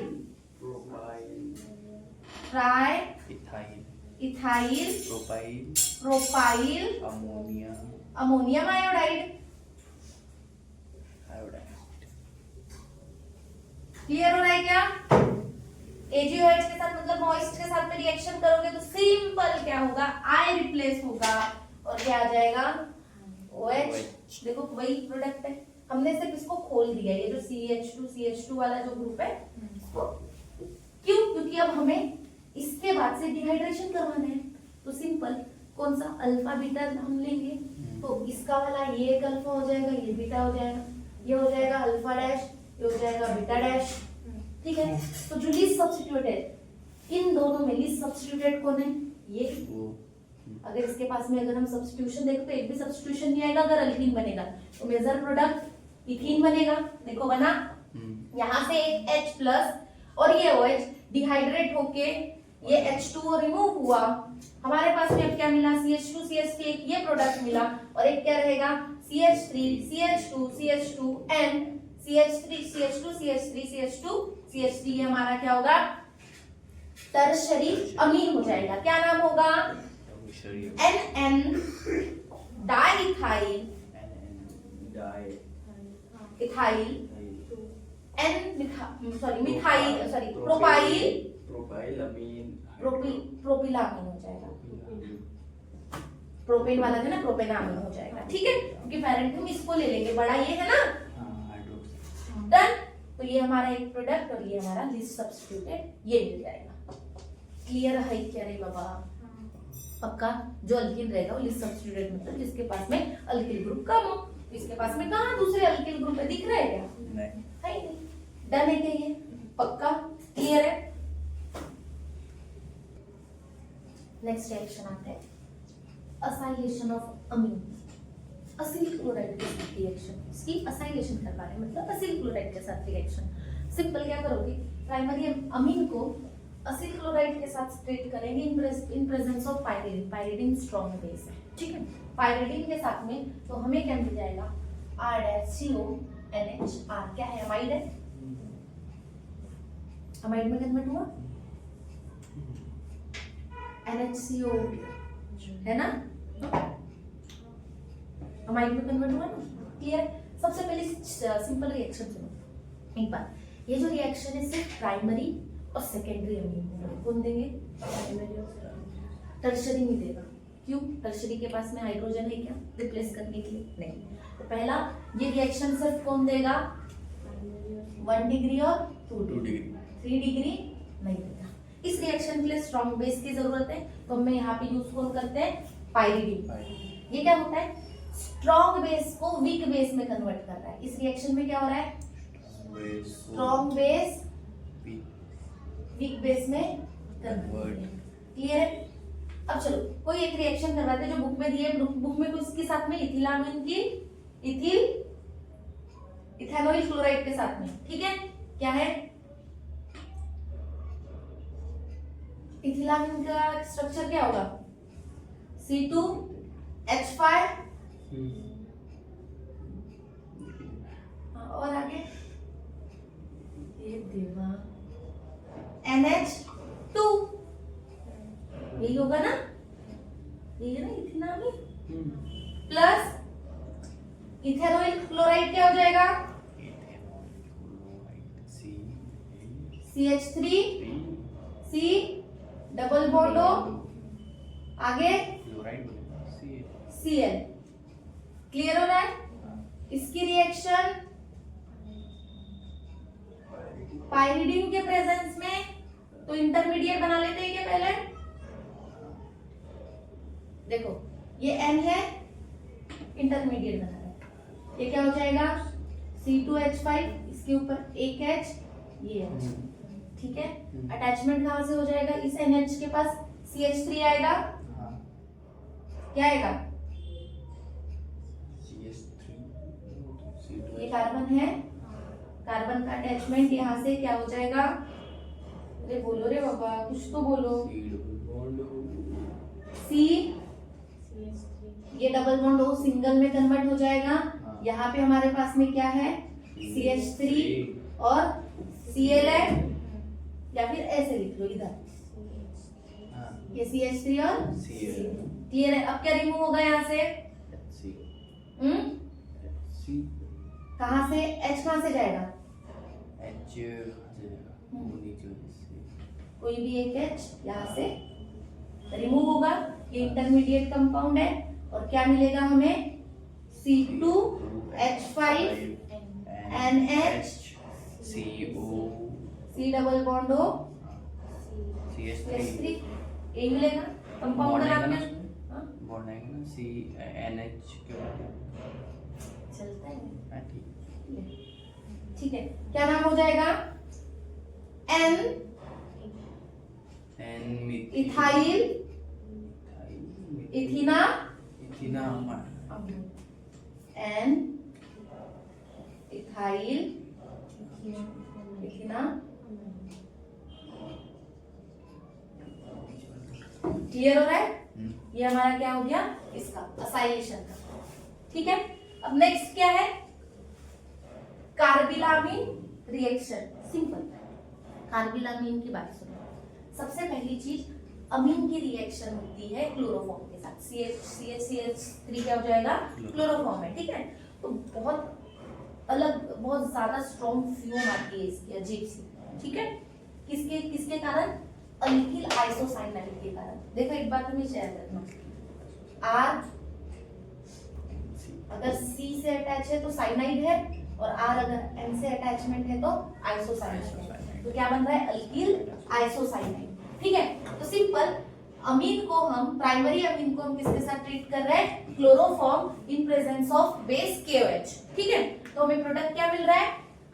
tri ethyl propyl ammonium iodide. Clear हो रहा है क्या? AgOH के साथ मतलब मॉइस्ट के साथ में रिएक्शन करोगे तो सिंपल क्या होगा, आई रिप्लेस होगा और क्या आ जाएगा, OH। देखो वही प्रोडक्ट है, हमने सिर्फ इसको खोल दिया, ये जो CH2 वाला जो ग्रुप है। क्यों? क्योंकि अब हमें इसके बाद से डिहाइड्रेशन करवाना है, तो सिंपल कौन सा, अल्फा बीटा हम लेंगे, तो इसका वाला ये एक अल्फा हो जाएगा, ये बीटा हो जाएगा, ये हो जाएगा अल्फा डैश, ये हो जाएगा बीटा डैश। ठीक है, तो जो लीस्ट सब्स्टिट्यूटेड, इन दोनों में लीस्ट सब्स्टिट्यूटेड कौन है, ये। अगर इसके पास में अगर हम सब्स्टिट्यूशन देखें तो एक भी सब्स्टिट्यूशन नहीं आएगा, अगर अल्कीन बनेगा तो मेजर प्रोडक्ट इथीन बनेगा। देखो बना, यहाँ से एक H प्लस और ये OH डिहाइड्रेट होके ये H2O रिमूव हुआ, हमारे पास में अब क्या मिला, CH2 CH3, एक ये प्रोडक्ट मिला और एक क्या रहेगा, CH3 CH2 CH2N CH3 CH2 CH3 CH2 CH3, ये हमारा क्या होगा, टर्शरी अमीन हो जाएगा। क्या नाम होगा, NN डाइइथाइल इथाइल प्रोपिलामीन हो जाएगा। प्रोपेन वाला है ना, प्रोपेनामीन हो जाएगा। ठीक है, क्योंकि पेरेंट हम इसको ले लेंगे, बड़ा ये है ना, डन। तो ये हमारा एक प्रोडक्ट और ये हमारा लीस्ट सब्स्टिट्यूटेड, ये मिल जाएगा। क्लियर है क्या रे बाबा? पक्का। जो अल्किल रहेगा वो लीस्ट सब्स्टिट्यूटेड मतलब जिसके पास में अल्किल ग्रुप कम हो। इसके पास में कहाँ दूसरे अल्किल ग्रुप है, दिख रहा है क्या? नहीं, है नहीं। डन है क्या ये? पक्का। क्लियर है? नेक्स्ट रिएक्शन आता है acylation of amine, acyl chloride के साथ रिएक्शन। इसकी असाइलेशन करवा रहे हैं, मतलब असिल क्लोराइड के साथ रिएक्शन। सिंपल क्या करोगे, प्राइमरी अमीन को असिल क्लोराइड के साथ स्ट्रेट करेंगे in presence of pyridine. Pyridine strong base है, ठीक है। पाइरिडिन के साथ में तो हमें क्या मिल जाएगा, R-CONH। क्या है, अमाइड है, अमाइड में कन्वर्ट हुआ NHCO है ना, अमाइड में कन्वर्ट हुआ ना। क्लियर? सबसे पहले सिंपल रिएक्शन सुनो एक बार। ये जो रिएक्शन है सिर्फ प्राइमरी और सेकेंडरी अमीन कौन देंगे, टर्शरी नहीं देगा। क्यों? टर्शरी के पास में हाइड्रोजन है क्या रिप्लेस करने के लिए? नहीं। तो पहला ये रिएक्शन सिर्फ कौन देगा, 1 डिग्री और 2 डिग्री, 3 डिग्री नहीं देगा। इस रिएक्शन के लिए स्ट्रॉन्ग बेस की जरूरत है, तो हम यहाँ पे यूज कौन करते हैं, पाइरिडिन। ये क्या होता है, स्ट्रॉन्ग बेस को वीक बेस में कन्वर्ट कर रहा है। इस रिएक्शन में क्या हो रहा है, स्ट्रॉन्ग बेस वीक बेस में कन्वर्ट। क्लियर है? अब चलो कोई एक रिएक्शन करवाते हैं जो बुक में दिए। बुक में कुछ के साथ में इथिलामिन की इथेनॉइल क्लोराइड के साथ में, ठीक है। क्या है, इथिलामिन का स्ट्रक्चर क्या होगा, C2H5 और आगे ये देवा NH2, यही होगा ना, यही है ना इथिलामिन प्लस इथेनॉइल क्लोराइड क्या हो जाएगा, CH3 C double bond O, आगे Cl। क्लियर हो रहा है? इसकी रिएक्शन पाइरिडिन के प्रेजेंस में तो इंटरमीडिएट बना लेते हैं क्या पहले, देखो ये N है, इंटरमीडिएट बना है, ये क्या हो जाएगा C2H5, इसके ऊपर एक H, ये H, ठीक है। अटैचमेंट कहाँ से हो जाएगा, इस NH के पास CH3 आएगा, क्या आएगा, ये कार्बन है, कार्बन का अटैचमेंट यहाँ से क्या हो जाएगा, अरे बोलो रे बाबा कुछ तो बोलो, C, ये डबल बॉन्ड O सिंगल में कन्वर्ट हो जाएगा, यहाँ पे हमारे पास में क्या है CH3 और Cl है, या फिर ऐसे लिख लो इधर, ये CH3 और क्लियर है। अब क्या रिमूव होगा यहाँ से, कहाँ से H कहाँ से जाएगा, कोई भी एक H यहाँ से रिमूव होगा, ये इंटरमीडिएट कंपाउंड है, और क्या मिलेगा हमें C2H5 NH C double bond O CH3, यही मिलेगा कंपाउंड है आपने, चलता है ठीक है। क्या नाम हो जाएगा, N इथाइल इथिना N इथाइल इथिना, क्लियर हो रहा है, ये हमारा क्या हो गया इसका असाइलेशन का, ठीक है। अब नेक्स्ट क्या है, कार्बिलामीन रिएक्शन, सिंपल। कार्बिलामीन की बात सुनो, सबसे पहली चीज अमीन की रिएक्शन होती है क्लोरोफॉर्म के साथ, CH3 क्या हो जाएगा क्लोरोफॉर्म है, ठीक है। तो बहुत अलग, बहुत ज्यादा स्ट्रॉन्ग फ्यूम आती है इसकी, अजीब सी, ठीक है। किसके किसके कारण, अल्किल आइसोसाइनाइड के कारण। देखो एक बात हमें शेयर करना, R अगर C से अटैच है तो साइनाइड है, और R अगर N से अटैचमेंट है तो आइसोसाइनाइड है, तो क्या बन रहा है अल्किल आइसोसाइनाइड, ठीक है। तो सिंपल अमीन को हम, प्राइमरी अमीन को हम किसके साथ ट्रीट कर रहे हैं, chloroform in presence of base KOH, ठीक है। तो हमें प्रोडक्ट क्या मिल रहा है,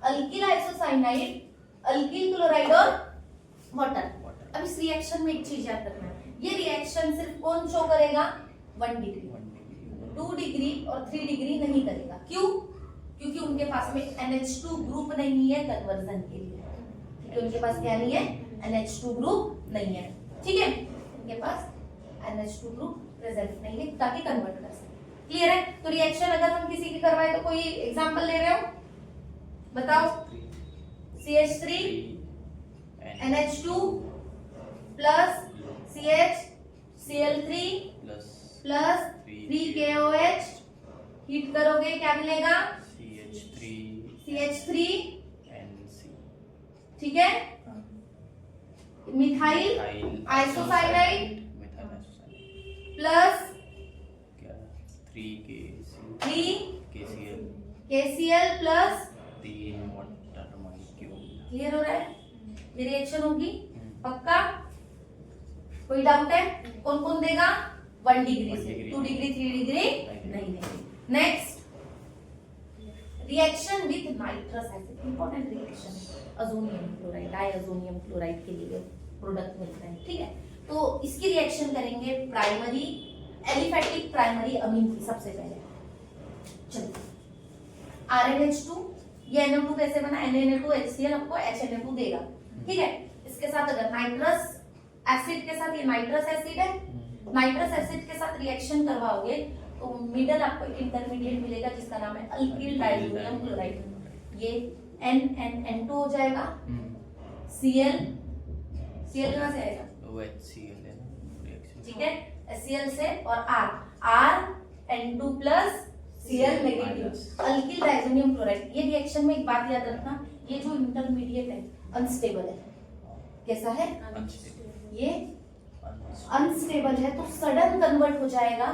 अल्किल आइसोसाइनाइड, अल्किल क्लोराइड और वाटर। अब इस रिएक्शन में एक चीज याद रखना, ये रिएक्शन सिर्फ कौन शो करेगा, 1 डिग्री, 2 डिग्री और 3 डिग्री नहीं करेगा, क्यों, क्योंकि उनके पास में NH2 ग्रुप नहीं है कन्वर्जन के लिए, क्योंकि उनके पास क्या नहीं है, NH2 ग्रुप नहीं है, ठीक है, उनके पास NH2 ग्रुप प्रेजेंट नहीं है ताकि कन्वर्ट कर सके, क्लियर है। तो रिएक्शन अगर हम किसी की करवाए तो कोई एग्जांपल ले रहे हो, बताओ, CH3 NH2 plus CH Cl3 plus 3KOH, heat करोगे क्या मिलेगा, CH3 ठीक है, methyl isocyanide plus 3KCl plus, clear हो रहा है, ये रिएक्शन होगी पक्का, कोई डाउट है, कौन कौन देगा, 1 डिग्री से, 2 डिग्री 3 डिग्री नहीं देंगे। Next reaction with nitrous acid, important reaction, azonium chloride, diazonium chloride के लिए प्रोडक्ट मिलता है, ठीक है। तो इसकी रिएक्शन करेंगे प्राइमरी एलिफैटिक प्राइमरी अमीन की, सबसे पहले चलिए RNH2, ये NO2 कैसे बना, NaNO2HCl आपको HNO2 देगा, ठीक है। इसके साथ अगर नाइट्रस एसिड के साथ, ये नाइट्रस एसिड है, नाइट्रस एसिड के साथ रिएक्शन करवाओगे तो मिडल आपको इंटरमीडिएट मिलेगा जिसका नाम है अल्किल डाइसोनियम क्लोराइड, ये N2 हो जाएगा, Cl कहां से आएगा, ठीक है, HCl से, और R N2 plus Cl negative, alkyl diazonium chloride. ये रिएक्शन में एक बात याद रखना, ये जो इंटरमीडिएट है अनस्टेबल है, कैसा है, ये अनस्टेबल है, तो सडन कन्वर्ट हो जाएगा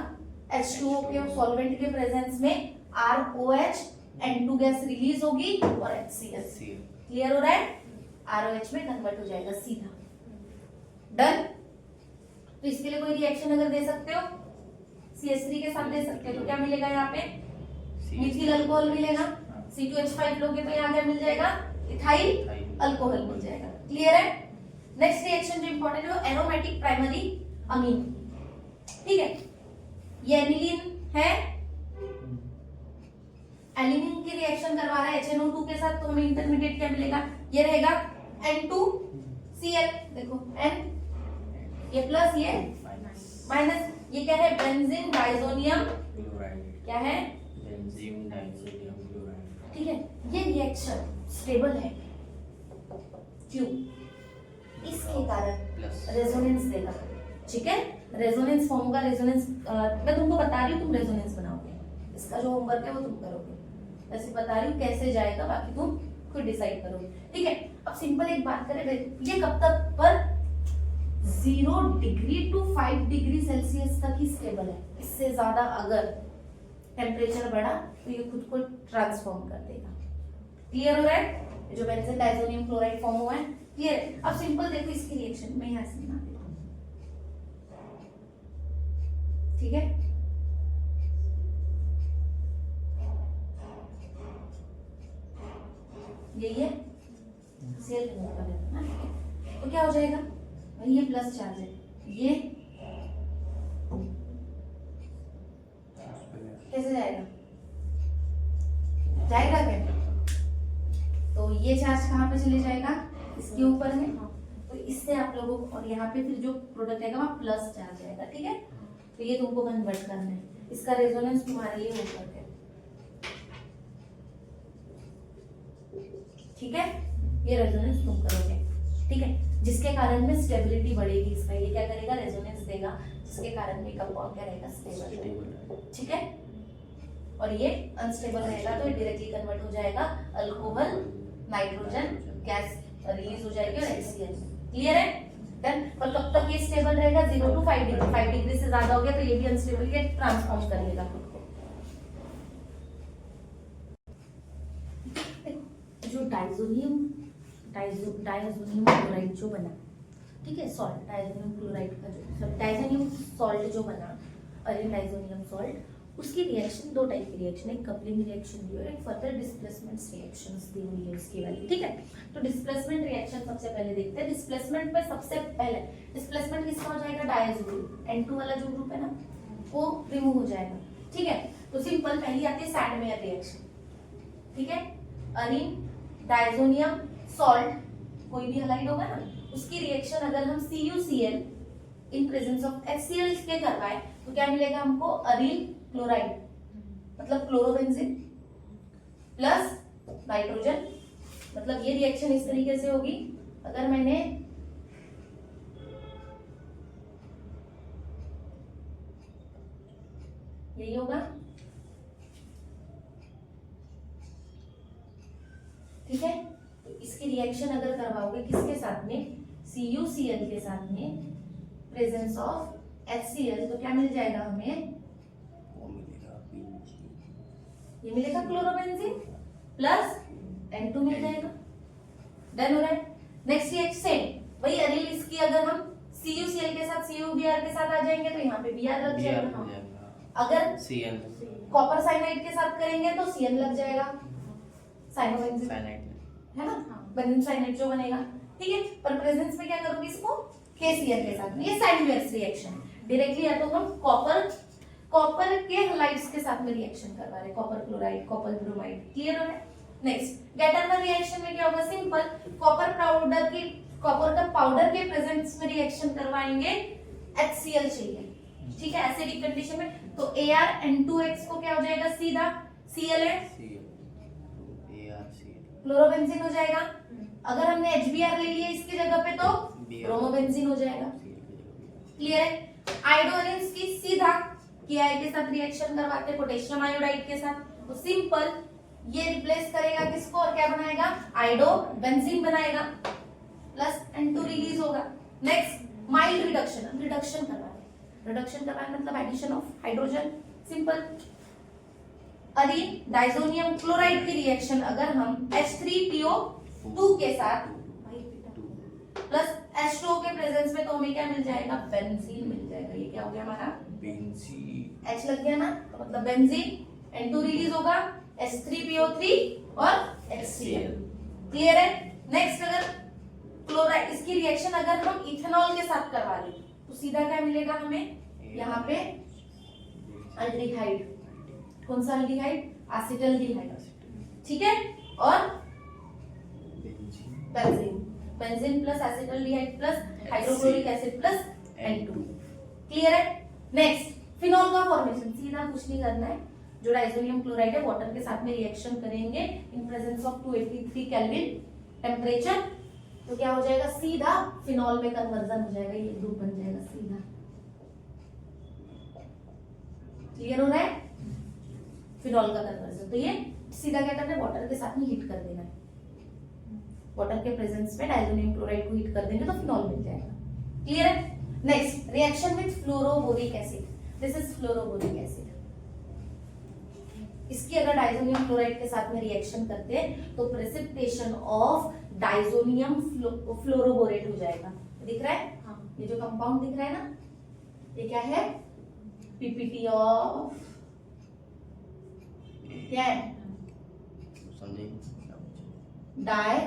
H2O के सॉल्वेंट के प्रेजेंस में, ROH N2 गैस रिलीज होगी और HCl, क्लियर हो रहा है, ROH में कन्वर्ट हो जाएगा सीधा, डन। तो इसके लिए कोई रिएक्शन अगर दे सकते हो, CH3 के साथ दे सकते हैं, तो क्या मिलेगा यहाँ पे मिथिल अल्कोहल मिलेगा। C2H5 लोगे तो यहाँ क्या मिल जाएगा, इथाइल अल्कोहल मिल जाएगा। क्लियर है। नेक्स्ट रिएक्शन जो इंपॉर्टेंट है वो एरोमेटिक प्राइमरी अमीन, ठीक है। ये एनिलीन है, एलिनिन की रिएक्शन करवा रहा है HNO2 के साथ, तो हमें इंटरमीडिएट क्या मिलेगा, ये रहेगा N2Cl। देखो N, ये प्लस ये माइनस, ये क्या है, बेंजीन डाइजोनियम क्लोराइड, क्या है, बेंजीन डाइसोडियम क्लोराइड। ठीक है। ये रिएक्शन स्टेबल है, क्यों, इसके कारण प्लस रेजोनेंस देगा, ठीक है। रेजोनेंस फॉर्म होगा, रेजोनेंस मैं तुमको बता रही हूँ, तुम रेजोनेंस बनाओगे, इसका जो होमवर्क है वो तुम करोगे, वैसे बता रही हूँ कैसे जाएगा, बाकी तुम खुद डिसाइड करोगे, ठीक है। अब सिंपल एक बात करें, ये कब तक पर 0 डिग्री टू 5 डिग्री सेल्सियस तक ही स्टेबल है। इससे ज्यादा अगर टेम्परेचर बढ़ा तो ये खुद को ट्रांसफॉर्म कर देगा। क्लियर हो रहा है, जो बेंजीन डाइजोनियम क्लोराइड फॉर्म हुआ है, क्लियर। अब सिंपल देखो इसकी रिएक्शन में यहाँ से बना देता हूँ, ठीक है। यही है, सेल रिमूव कर देना ना, तो क्या हो जाएगा, ये प्लस चार्ज है, ये कैसे जाएगा, जाएगा क्या, तो ये चार्ज कहाँ पे चले जाएगा, इसके ऊपर में, तो इससे आप लोगों को, और यहाँ पे फिर जो प्रोडक्ट आएगा वहाँ प्लस चार्ज आएगा, ठीक है। तो ये तुमको कन्वर्ट करना है, इसका रेजोनेंस तुम्हारे लिए ऊपर है, ठीक है। ये रेजोनेंस तुम करोगे, ठीक है, जिसके कारण में स्टेबिलिटी बढ़ेगी इसका, ये क्या करेगा, रेजोनेंस देगा, जिसके कारण में कंपाउंड क्या रहेगा, स्टेबल, ठीक है। और ये अनस्टेबल रहेगा तो ये डायरेक्टली कन्वर्ट हो जाएगा अल्कोहल, नाइट्रोजन गैस रिलीज हो जाएगी और HCl। क्लियर है, डन। और कब तक ये स्टेबल रहेगा, 0 टू 5 डिग्री, 5 डिग्री से ज्यादा हो गया तो ये भी अनस्टेबल, ये ट्रांसफॉर्म कर लेगा खुद को। जो डाइजोनियम क्लोराइड जो बना, ठीक है, सॉल्ट डाइजोनियम क्लोराइड का जो डाइजोनियम सॉल्ट जो बना, अरे डाइजोनियम सॉल्ट, उसकी रिएक्शन दो टाइप की रिएक्शन, एक कपलिंग रिएक्शन दी हुई है, एक फर्दर डिस्प्लेसमेंट रिएक्शंस दी हुई है इसकी वाली, ठीक है। तो डिस्प्लेसमेंट रिएक्शन सबसे पहले देखते हैं। डिस्प्लेसमेंट में सबसे पहले डिस्प्लेसमेंट किसका हो जाएगा, डायज़ोनियम, N2 वाला जो ग्रुप है ना वो रिमूव हो जाएगा, ठीक है। तो सिंपल पहली आती है सैंडमेयर रिएक्शन, ठीक है। अरीन डायज़ोनियम सॉल्ट कोई भी हलाइड होगा ना, उसकी रिएक्शन अगर हम CuCl in presence of HCl के करवाए तो क्या मिलेगा हमको, अरील क्लोराइड, मतलब क्लोरोबेंजीन प्लस नाइट्रोजन। मतलब ये रिएक्शन इस तरीके से होगी, अगर मैंने यही होगा, ठीक है। तो इसकी रिएक्शन अगर करवाओगे किसके साथ में, CuCl के साथ में प्रेजेंस ऑफ HCl, तो क्या मिल जाएगा हमें, ये मिलेगा क्लोरोबेंजीन प्लस N2 मिल जाएगा। डन हो रहा है। नेक्स्ट रिएक्शन सेम वही अरील, इसकी अगर हम CuCl के साथ CuBr के साथ आ जाएंगे तो यहाँ पे Br लग जाएगा। अगर Cl कॉपर साइनाइड के साथ करेंगे तो Cn लग जाएगा, साइनोबेंजीन है ना, बेंजीन साइनाइड जो बनेगा, ठीक है। पर प्रेजेंस में क्या करोगे इसको, KCl के साथ में, ये साइनवेयर्स रिएक्शन डायरेक्टली, या तो हम कॉपर के हलाइड्स के साथ में रिएक्शन करवा रहे हैं, copper chloride, copper bromide. Clear हो रहा है। नेक्स्ट गैटरनर रिएक्शन में क्या होगा, सिंपल कॉपर का पाउडर के प्रेजेंस में रिएक्शन करवाएंगे, HCl चाहिए, ठीक है, एसिडिक कंडीशन में, तो ArN2X को क्या हो जाएगा, सीधा Cl है, क्लोरोबेंजीन हो जाएगा। अगर हमने HBr ले लिया इसकी जगह पे तो ब्रोमोबेंजीन हो जाएगा। क्लियर है। आयोडोनिन्स की सीधा KI के साथ रिएक्शन करवाते हैं पोटेशियम आयोडाइड के साथ, तो सिंपल ये रिप्लेस करेगा किसको और क्या बनाएगा, आयोडो बेंजीन बनाएगा, प्लस N2 रिलीज होगा। नेक्स्ट माइल्ड रिडक्शन, रिडक्शन करवाए मतलब addition of hydrogen, simple. Arene diazonium chloride की रिएक्शन अगर हम H3PO2 के साथ प्लस H2O के प्रेजेंस में, तो हमें क्या मिल जाएगा, बेंजीन मिल जाएगा। ये क्या हो गया हमारा, बेंजीन। H लग गया ना, तो मतलब बेंजीन, N2 रिलीज होगा, H3PO3 और HCl। क्लियर है? नेक्स्ट अगर क्लोराइड इसकी रिएक्शन अगर हम इथेनॉल के साथ करवा लें तो सीधा क्या मिलेगा हमें, यहाँ पे अल्डिहाइड। कौन सा अल्डिहाइड? एसिटल्डिहाइड। ठीक है, और benzene, benzene plus acetaldehyde plus hydrochloric acid plus N2। Clear है? नेक्स्ट फिनॉल का फॉर्मेशन, सीधा कुछ नहीं करना है, जो डाइसोनियम क्लोराइड है वाटर के साथ में रिएक्शन करेंगे in presence of 283 kelvin temperature, तो क्या हो जाएगा, सीधा फिनॉल में कन्वर्जन हो जाएगा, ये ग्रुप बन जाएगा सीधा। क्लियर हो रहा है? फिनॉल का कन्वर्जन, तो ये सीधा क्या करना है, वाटर के साथ में हीट कर देना है, वाटर के प्रेजेंस में डाइसोनियम क्लोराइड को हीट कर देंगे तो फिनॉल मिल जाएगा। क्लियर है? Next reaction with fluoroboric acid, this is fluoroboric acid. इसकी अगर डाइसोनियम क्लोराइड के साथ में रिएक्शन करते हैं तो प्रेसिपिटेशन ऑफ डाइसोनियम फ्लोरोबोरेट हो जाएगा। दिख रहा है? हाँ, ये जो कंपाउंड दिख रहा है ना, ये क्या है, पीपीटी ऑफ क्या है, डाई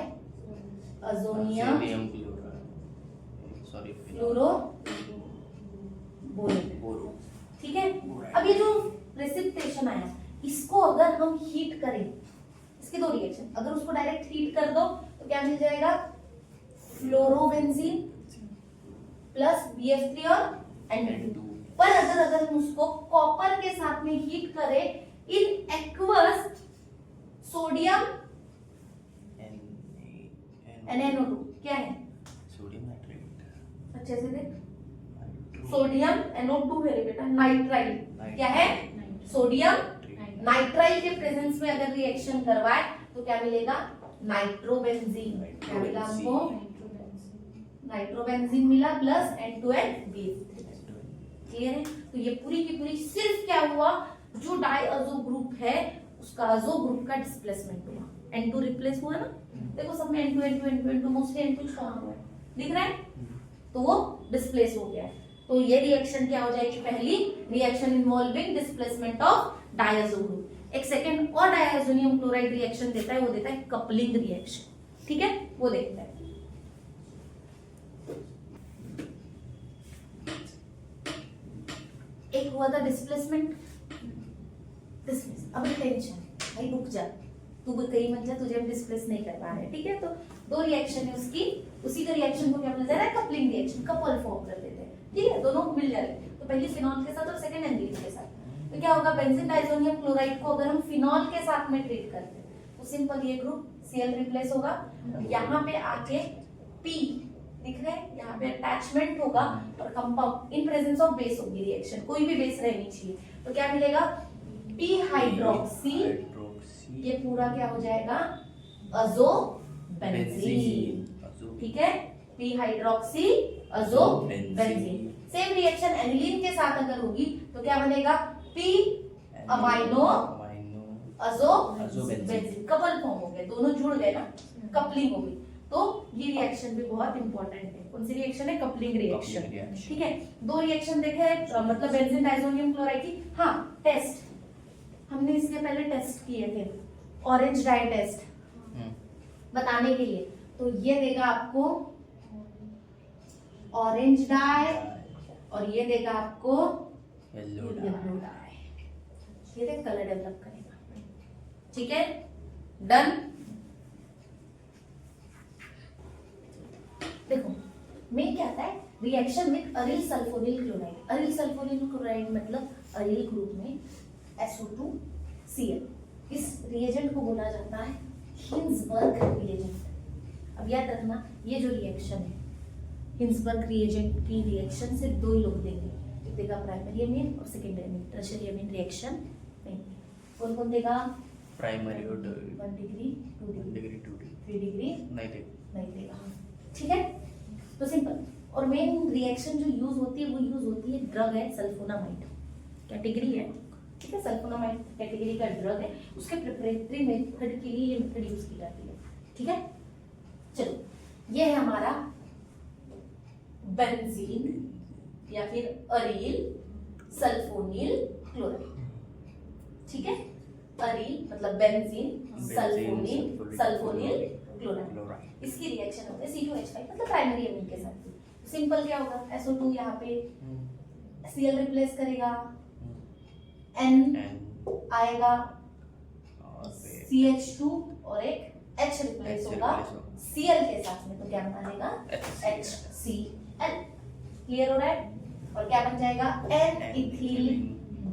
अजोनियम फ्लोरोबोरेट। ठीक है, अब ये जो प्रेसिपिटेशन आया इसको अगर हम हीट करें, इसके दो रिएक्शन, अगर उसको डायरेक्ट हीट कर दो तो क्या मिल जाएगा, फ्लोरोबेंजीन प्लस BF3 और N2। पर अगर हम उसको कॉपर के साथ में हीट करें इन एक्वस सोडियम NaNO2, क्या है, सोडियम नाइट्रेट, अच्छे से देख, सोडियम NO2 है रे बेटा, नाइट्राइल, क्या है, सोडियम नाइट्राइल के प्रेजेंस में अगर रिएक्शन करवाए तो क्या मिलेगा, नाइट्रोबेंजीन। क्या मिला हमको, नाइट्रोबेंजीन मिला प्लस N2BF3। क्लियर है? तो ये पूरी की पूरी सिर्फ क्या हुआ, जो डाइअज़ो ग्रुप है उसका अज़ो ग्रुप का डिस्प्लेसमेंट हुआ, N2 रिप्लेस हुआ ना, देखो सब में N2 मोस्टली N2 फॉर्म हुआ है, दिख रहा है, तो वो डिस्प्लेस हो गया है। तो ये रिएक्शन क्या हो जाएगी, पहली reaction involving displacement of diazo group. एक सेकंड और डाइअज़ोनियम क्लोराइड रिएक्शन देता है, वो देता है कपलिंग रिएक्शन। ठीक है, वो देखते हैं। एक हुआ था डिस्प्लेसमेंट, अब टेंशन भाई, रुक जा, तू कहीं मत जा, तुझे हम डिस्प्लेस नहीं कर पा रहे। ठीक है, तो दो रिएक्शन है उसकी, उसी का रिएक्शन को क्या मिल जा रहा है, कपलिंग रिएक्शन, कपल फॉर्म कर देते हैं। ठीक है, दोनों मिल जा रहे हैं, तो पहली फिनॉल के साथ और सेकंड एंजीन के साथ। तो क्या होगा, बेंजीन डाइसोनियम क्लोराइड को अगर हम फिनॉल के साथ में ट्रीट करते हैं तो सिंपल ये ग्रुप Cl रिप्लेस होगा, यहाँ पे आके P दिख रहे हैं, यहाँ पे अटैचमेंट होगा और compound in presence of base होगी रिएक्शन, कोई भी बेस रहनी चाहिए, तो क्या मिलेगा, P हाइड्रोक्सी, ये पूरा क्या हो जाएगा, अजो बेंजीन। ठीक है, P हाइड्रोक्सी अजो बेंजीन। सेम रिएक्शन एनिलीन के साथ अगर होगी तो क्या बनेगा, P अमाइनो अजो बेंजीन, कपल फॉर्म हो गए, दोनों जुड़ गए ना, कपलिंग हो गई। तो ये रिएक्शन भी बहुत इंपॉर्टेंट है। कौन सी रिएक्शन है, कपलिंग रिएक्शन। ठीक है, दो रिएक्शन देखे, मतलब बेंजीन डाइसोनियम क्लोराइड की। हाँ, टेस्ट हमने इसके पहले टेस्ट किए थे, ऑरेंज डाई टेस्ट बताने के लिए, तो ये देगा आपको ऑरेंज डाई और ये देगा आपको येलो डाई, ये देख कलर डेवलप करेगा। ठीक है, डन। देखो मेन क्या आता है, reaction with aryl sulfonyl chloride. Aryl sulfonyl chloride मतलब अरिल ग्रुप में SO2Cl, इस रिएजेंट को बोला जाता है हिंसबर्ग रिएजेंट। अब याद रखना, ये जो रिएक्शन है हिंसबर्ग रिएजेंट की रिएक्शन से दो लोग देंगे, एक देगा प्राइमरी अमीन और सेकेंडरी अमीन, टर्शियरी अमीन रिएक्शन में। कौन कौन देगा, प्राइमरी और 1 डिग्री 2 डिग्री 3 डिग्री नहीं देगा। ठीक है, तो सिंपल। और मेन रिएक्शन जो यूज होती है वो यूज होती है, ड्रग है सल्फोनामाइड कैटेगरी है। ठीक है, सल्फोनामाइड कैटेगरी का ड्रग है, उसके प्रिपरेटरी मेथड के लिए ये मेथड यूज की जाती है। ठीक है, चलो ये है हमारा बेंजीन या फिर अरील सल्फोनिल क्लोराइड। ठीक है, अरील मतलब benzene, sulphonyl, sulphonyl chloride. Chloride. इसकी रिएक्शन होती है C2H5 मतलब प्राइमरी अमीन के साथ। सिंपल क्या होगा, SO2 यहाँ पे Cl रिप्लेस करेगा, N आएगा, CH2 और एक H रिप्लेस होगा Cl के साथ में, तो क्या बनेगा HCl। क्लियर हो रहा है? और क्या बन जाएगा N इथिल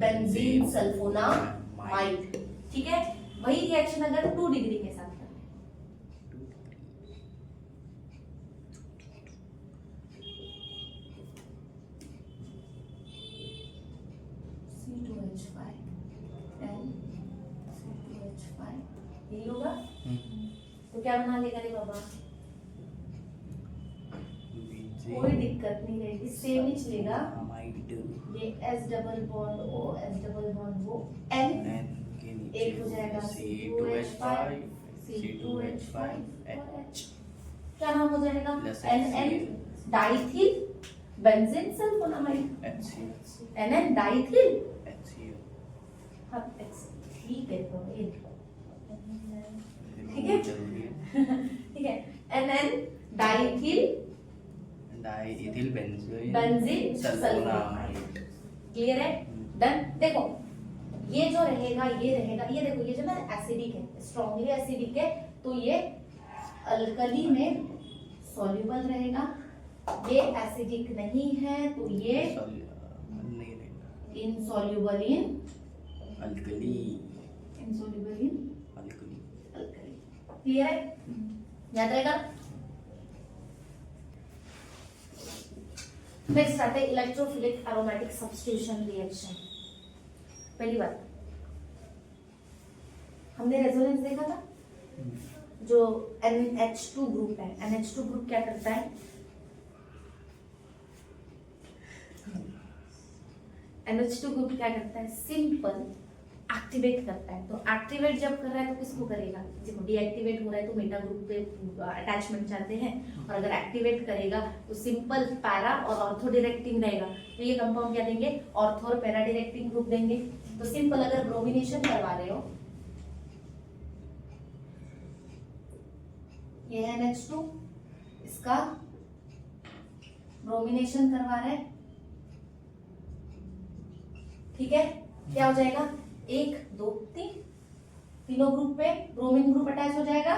बेंजीन सल्फोनामाइड। ठीक है, वही रिएक्शन अगर 2 डिग्री के साथ करें, C2H5 N C2H5 यही होगा। तो क्या बना लेगा रे बाबा, कोई दिक्कत नहीं रहेगी, सेम ही चलेगा। ये S double bond O, S double bond O, N एक हो जाएगा C2H5 C2H5 और H। क्या नाम हो जाएगा NN diethyl benzene sulfonamide, NN diethyl. हाँ ठीक है, तो ये ठीक है ठीक है, NN diethyl benzene sulfonamide. Clear है? डन। देखो ये जो रहेगा ये रहेगा, ये देखो ये जो ना एसिडिक है, स्ट्रांगली एसिडिक है, तो ये अल्कली में सॉल्युबल रहेगा। ये एसिडिक नहीं है तो ये insoluble in alkali. Insoluble in alkali. Alkali. Clear है? याद रहेगा? नेक्स्ट आते हैं इलेक्ट्रोफिलिक एरोमेटिक सब्स्टिट्यूशन रिएक्शन। पहली बात हमने रेजोनेंस देखा था, जो NH2 ग्रुप है, NH2 ग्रुप क्या करता है, NH2 ग्रुप क्या करता है, सिंपल एक्टिवेट करता है। तो एक्टिवेट जब कर रहा है तो किसको करेगा, देखो डीएक्टिवेट हो रहा है तो मेटा ग्रुप पे अटैचमेंट चाहते हैं, और अगर एक्टिवेट करेगा तो सिंपल पैरा और ऑर्थो डायरेक्टिंग रहेगा, तो ये कंपाउंड क्या देंगे, ऑर्थो और पैरा डायरेक्टिंग ग्रुप देंगे। तो सिंपल अगर ब्रोमिनेशन करवा रहे हो, ये है NH2, इसका ब्रोमिनेशन करवा रहे हैं, ठीक है, क्या हो जाएगा 1 2 3 तीनों ग्रुप पे ब्रोमीन ग्रुप अटैच हो जाएगा।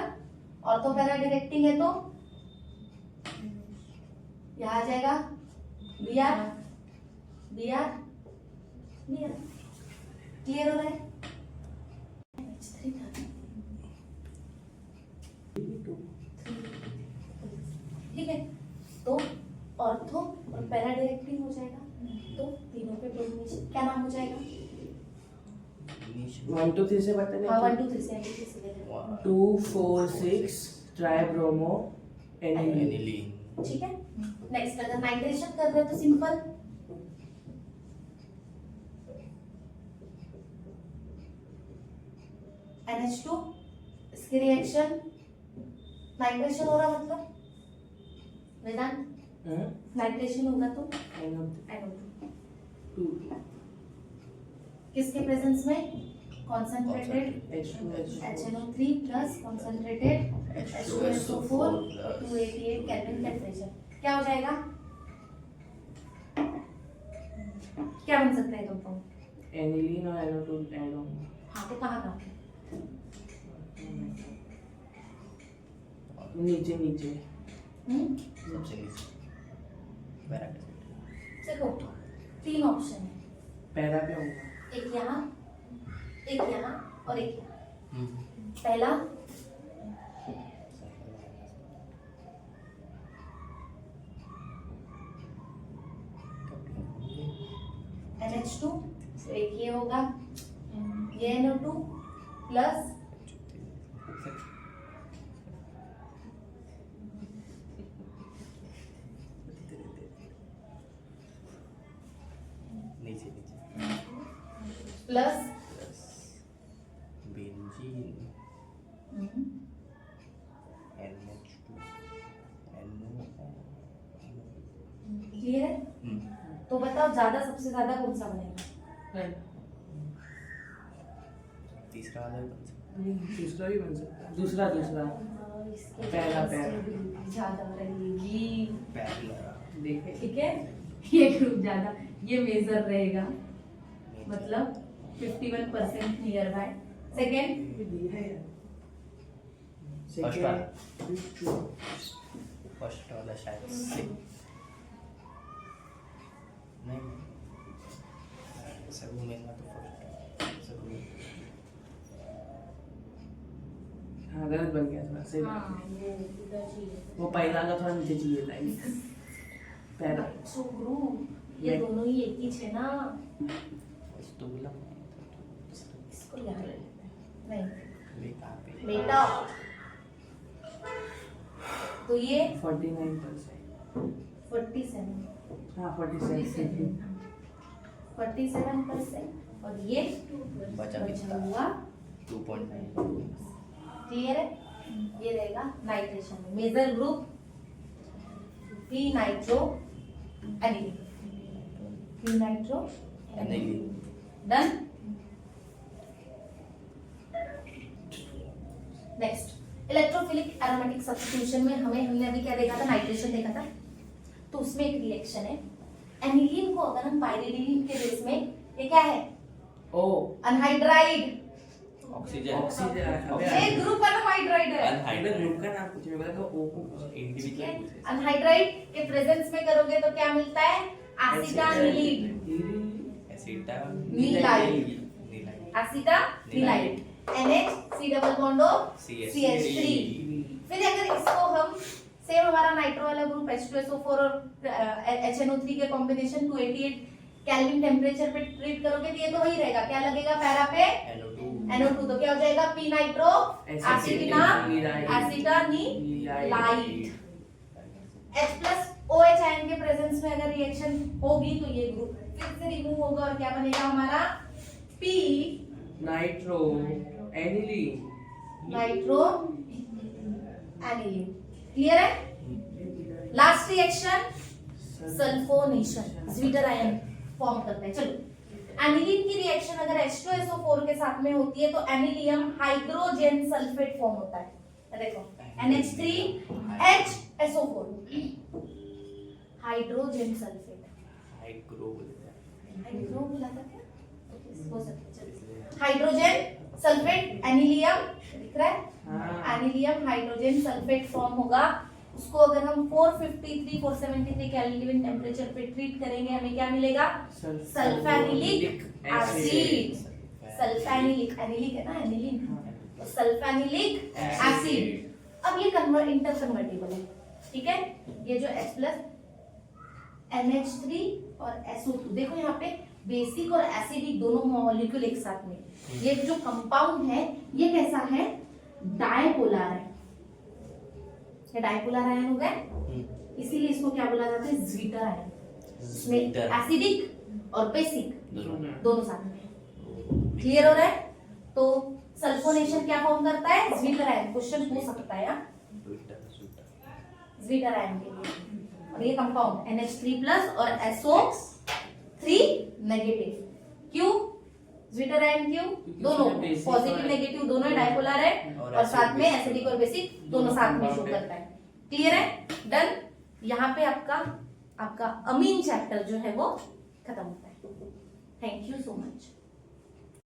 ऑर्थो पैरा डायरेक्टिंग है तो यहाँ आ जाएगा Br Br Br। क्लियर हो रहा है? ठीक है, तो ऑर्थो और पैरा डायरेक्टिंग हो जाएगा, तो तीनों पे ब्रोमिनेशन क्या नाम हो जाएगा, 1 2 3 से बताने। हाँ 1 2 3 से ऐसे कैसे ले रहे हैं? 2 4 6 ट्राइब्रोमो एनिलीन। एनिलीन। ठीक है। नेक्स्ट अगर नाइट्रेशन कर रहे हो तो सिंपल NH2, इसकी रिएक्शन नाइट्रेशन हो रहा मतलब वेदांत, नाइट्रेशन होगा तो NO2 किसके प्रेजेंस में, concentrated HNO3 plus concentrated H2SO4 288 kelvin temperature. क्या हो जाएगा, क्या बन सकता है कंपाउंड, एनिलीन और NO2 ऐड होंगे। हाँ तो कहाँ नीचे नीचे सबसे नीचे देखो 3 ऑप्शन है, पैरा पे होगा। एक यहाँ और एक यहाँ। पहला NH2, तो एक ये होगा, ये NO2 प्लस नीचे नीचे प्लस बेंजीन NH2 क्लियर है? तो बताओ ज्यादा सबसे ज्यादा कौन सा बनेगा, तीसरा वाला भी बन सकता दूसरा भी बन सकता है। दूसरा इसके पहला, वजह से पहला। भी ज्यादा रहेगी, है पहला देखे ठीक है। ये ग्रुप ज्यादा, ये मेजर रहेगा, मतलब 51% नियर बाय। सेकेंड ये दिया है यार। फर्स्ट Second, फर्स्ट वाला शायद से नहीं सब मिलना तो फर्स्ट सब हाँ गलत बन गया थोड़ा, सही बात है। वो पहला का थोड़ा नीचे चाहिए था। पहला सो ग्रुप ये दोनों ही एक ही है ना, इस तो बोला इसको यहाँ ले लेते हैं। नहीं वे कहाँ पे बेटा, तो ये 49%। 47 हाँ 47%। 47% और ये बचा कितना हुआ 2.9 क्लियर है। ये रहेगा नाइट्रेशन में major group p nitro aniline, p nitro aniline done. Next electrophilic aromatic substitution में हमने अभी क्या देखा था, नाइट्रेशन देखा था। तो उसमें एक रिएक्शन है एनिलीन को अगर हम पाइरिडिन के बेस में, ये क्या है ओ अनहाइड्राइड, ऑक्सीजन ऑक्सीजन ये ग्रुप अनहाइड्राइड है, अनहाइड्राइड ग्रुप का नाम पूछे, मैं बोला था ओ को पूछे। ठीक है। इंडिविजुअल अनहाइड्राइड के प्रेजेंस में करोगे तो क्या मिलता है, एसिटानिलीन, एसिटानिलाइड एसिटानिलाइड NH C double bond of CH3। फिर अगर इसको हम सेम हमारा नाइट्रो वाला ग्रुप H2SO4 और HNO3 के कॉम्बिनेशन 288 केल्विन टेम्परेचर पे ट्रीट करोगे तो ये तो वही रहेगा, क्या लगेगा पैरा पे NO2, तो क्या हो जाएगा p nitro acetanilide. H plus OH ion के प्रेजेंस में अगर रिएक्शन होगी तो ये ग्रुप फिर से रिमूव होगा और क्या बनेगा हमारा P nitro aniline. Nitro aniline. Clear है। Last reaction sulphonation, zwitter ion form करता है। चलो एनिलीन की रिएक्शन अगर H2SO4 के साथ में होती है तो एनिलियम हाइड्रोजन सल्फेट फॉर्म होता है। देखो NH3HSO4 हाइड्रोजन सल्फेट, हाइड्रो बोला था क्या, हो सकता है। चलिए हाइड्रोजन सल्फेट एनिलियम दिख रहा है, एनिलियम हाइड्रोजन सल्फेट फॉर्म होगा। उसको अगर हम 453 473 केल्विन टेम्परेचर पे ट्रीट करेंगे हमें क्या मिलेगा, सल्फेनिलिक एसिड। सल्फेनिलिक एनिलिक है ना, एनिलीन, तो सल्फेनिलिक एसिड। अब ये कन्वर्ट इंटर कन्वर्टेबल है, ठीक है। ये जो H प्लस NH3 और SO2, देखो यहाँ पे बेसिक और एसिडिक दोनों मॉलिक्यूल एक साथ में। ये जो कंपाउंड है ये कैसा है, डायपोलर है, ये डायपोलर आयन हो गए, इसीलिए इसको क्या बोला जाता है, ज्वीटर आयन। इसमें एसिडिक और बेसिक दोनों साथ में। क्लियर हो रहा है। तो सल्फोनेशन क्या फॉर्म करता है, ज्वीटर आयन। क्वेश्चन हो सकता है ज्वीटर आयन के लिए। और ये कंपाउंड NH3 प्लस और SO3 नेगेटिव। क्यों ज्वीटर आयन, क्यों, दोनों पॉजिटिव नेगेटिव दोनों डायपोलर है और साथ में एसिडिक और बेसिक दोनों साथ में शो करता है। क्लियर है, डन। यहाँ पे आपका अमीन चैप्टर जो है वो खत्म होता है। Thank you so much.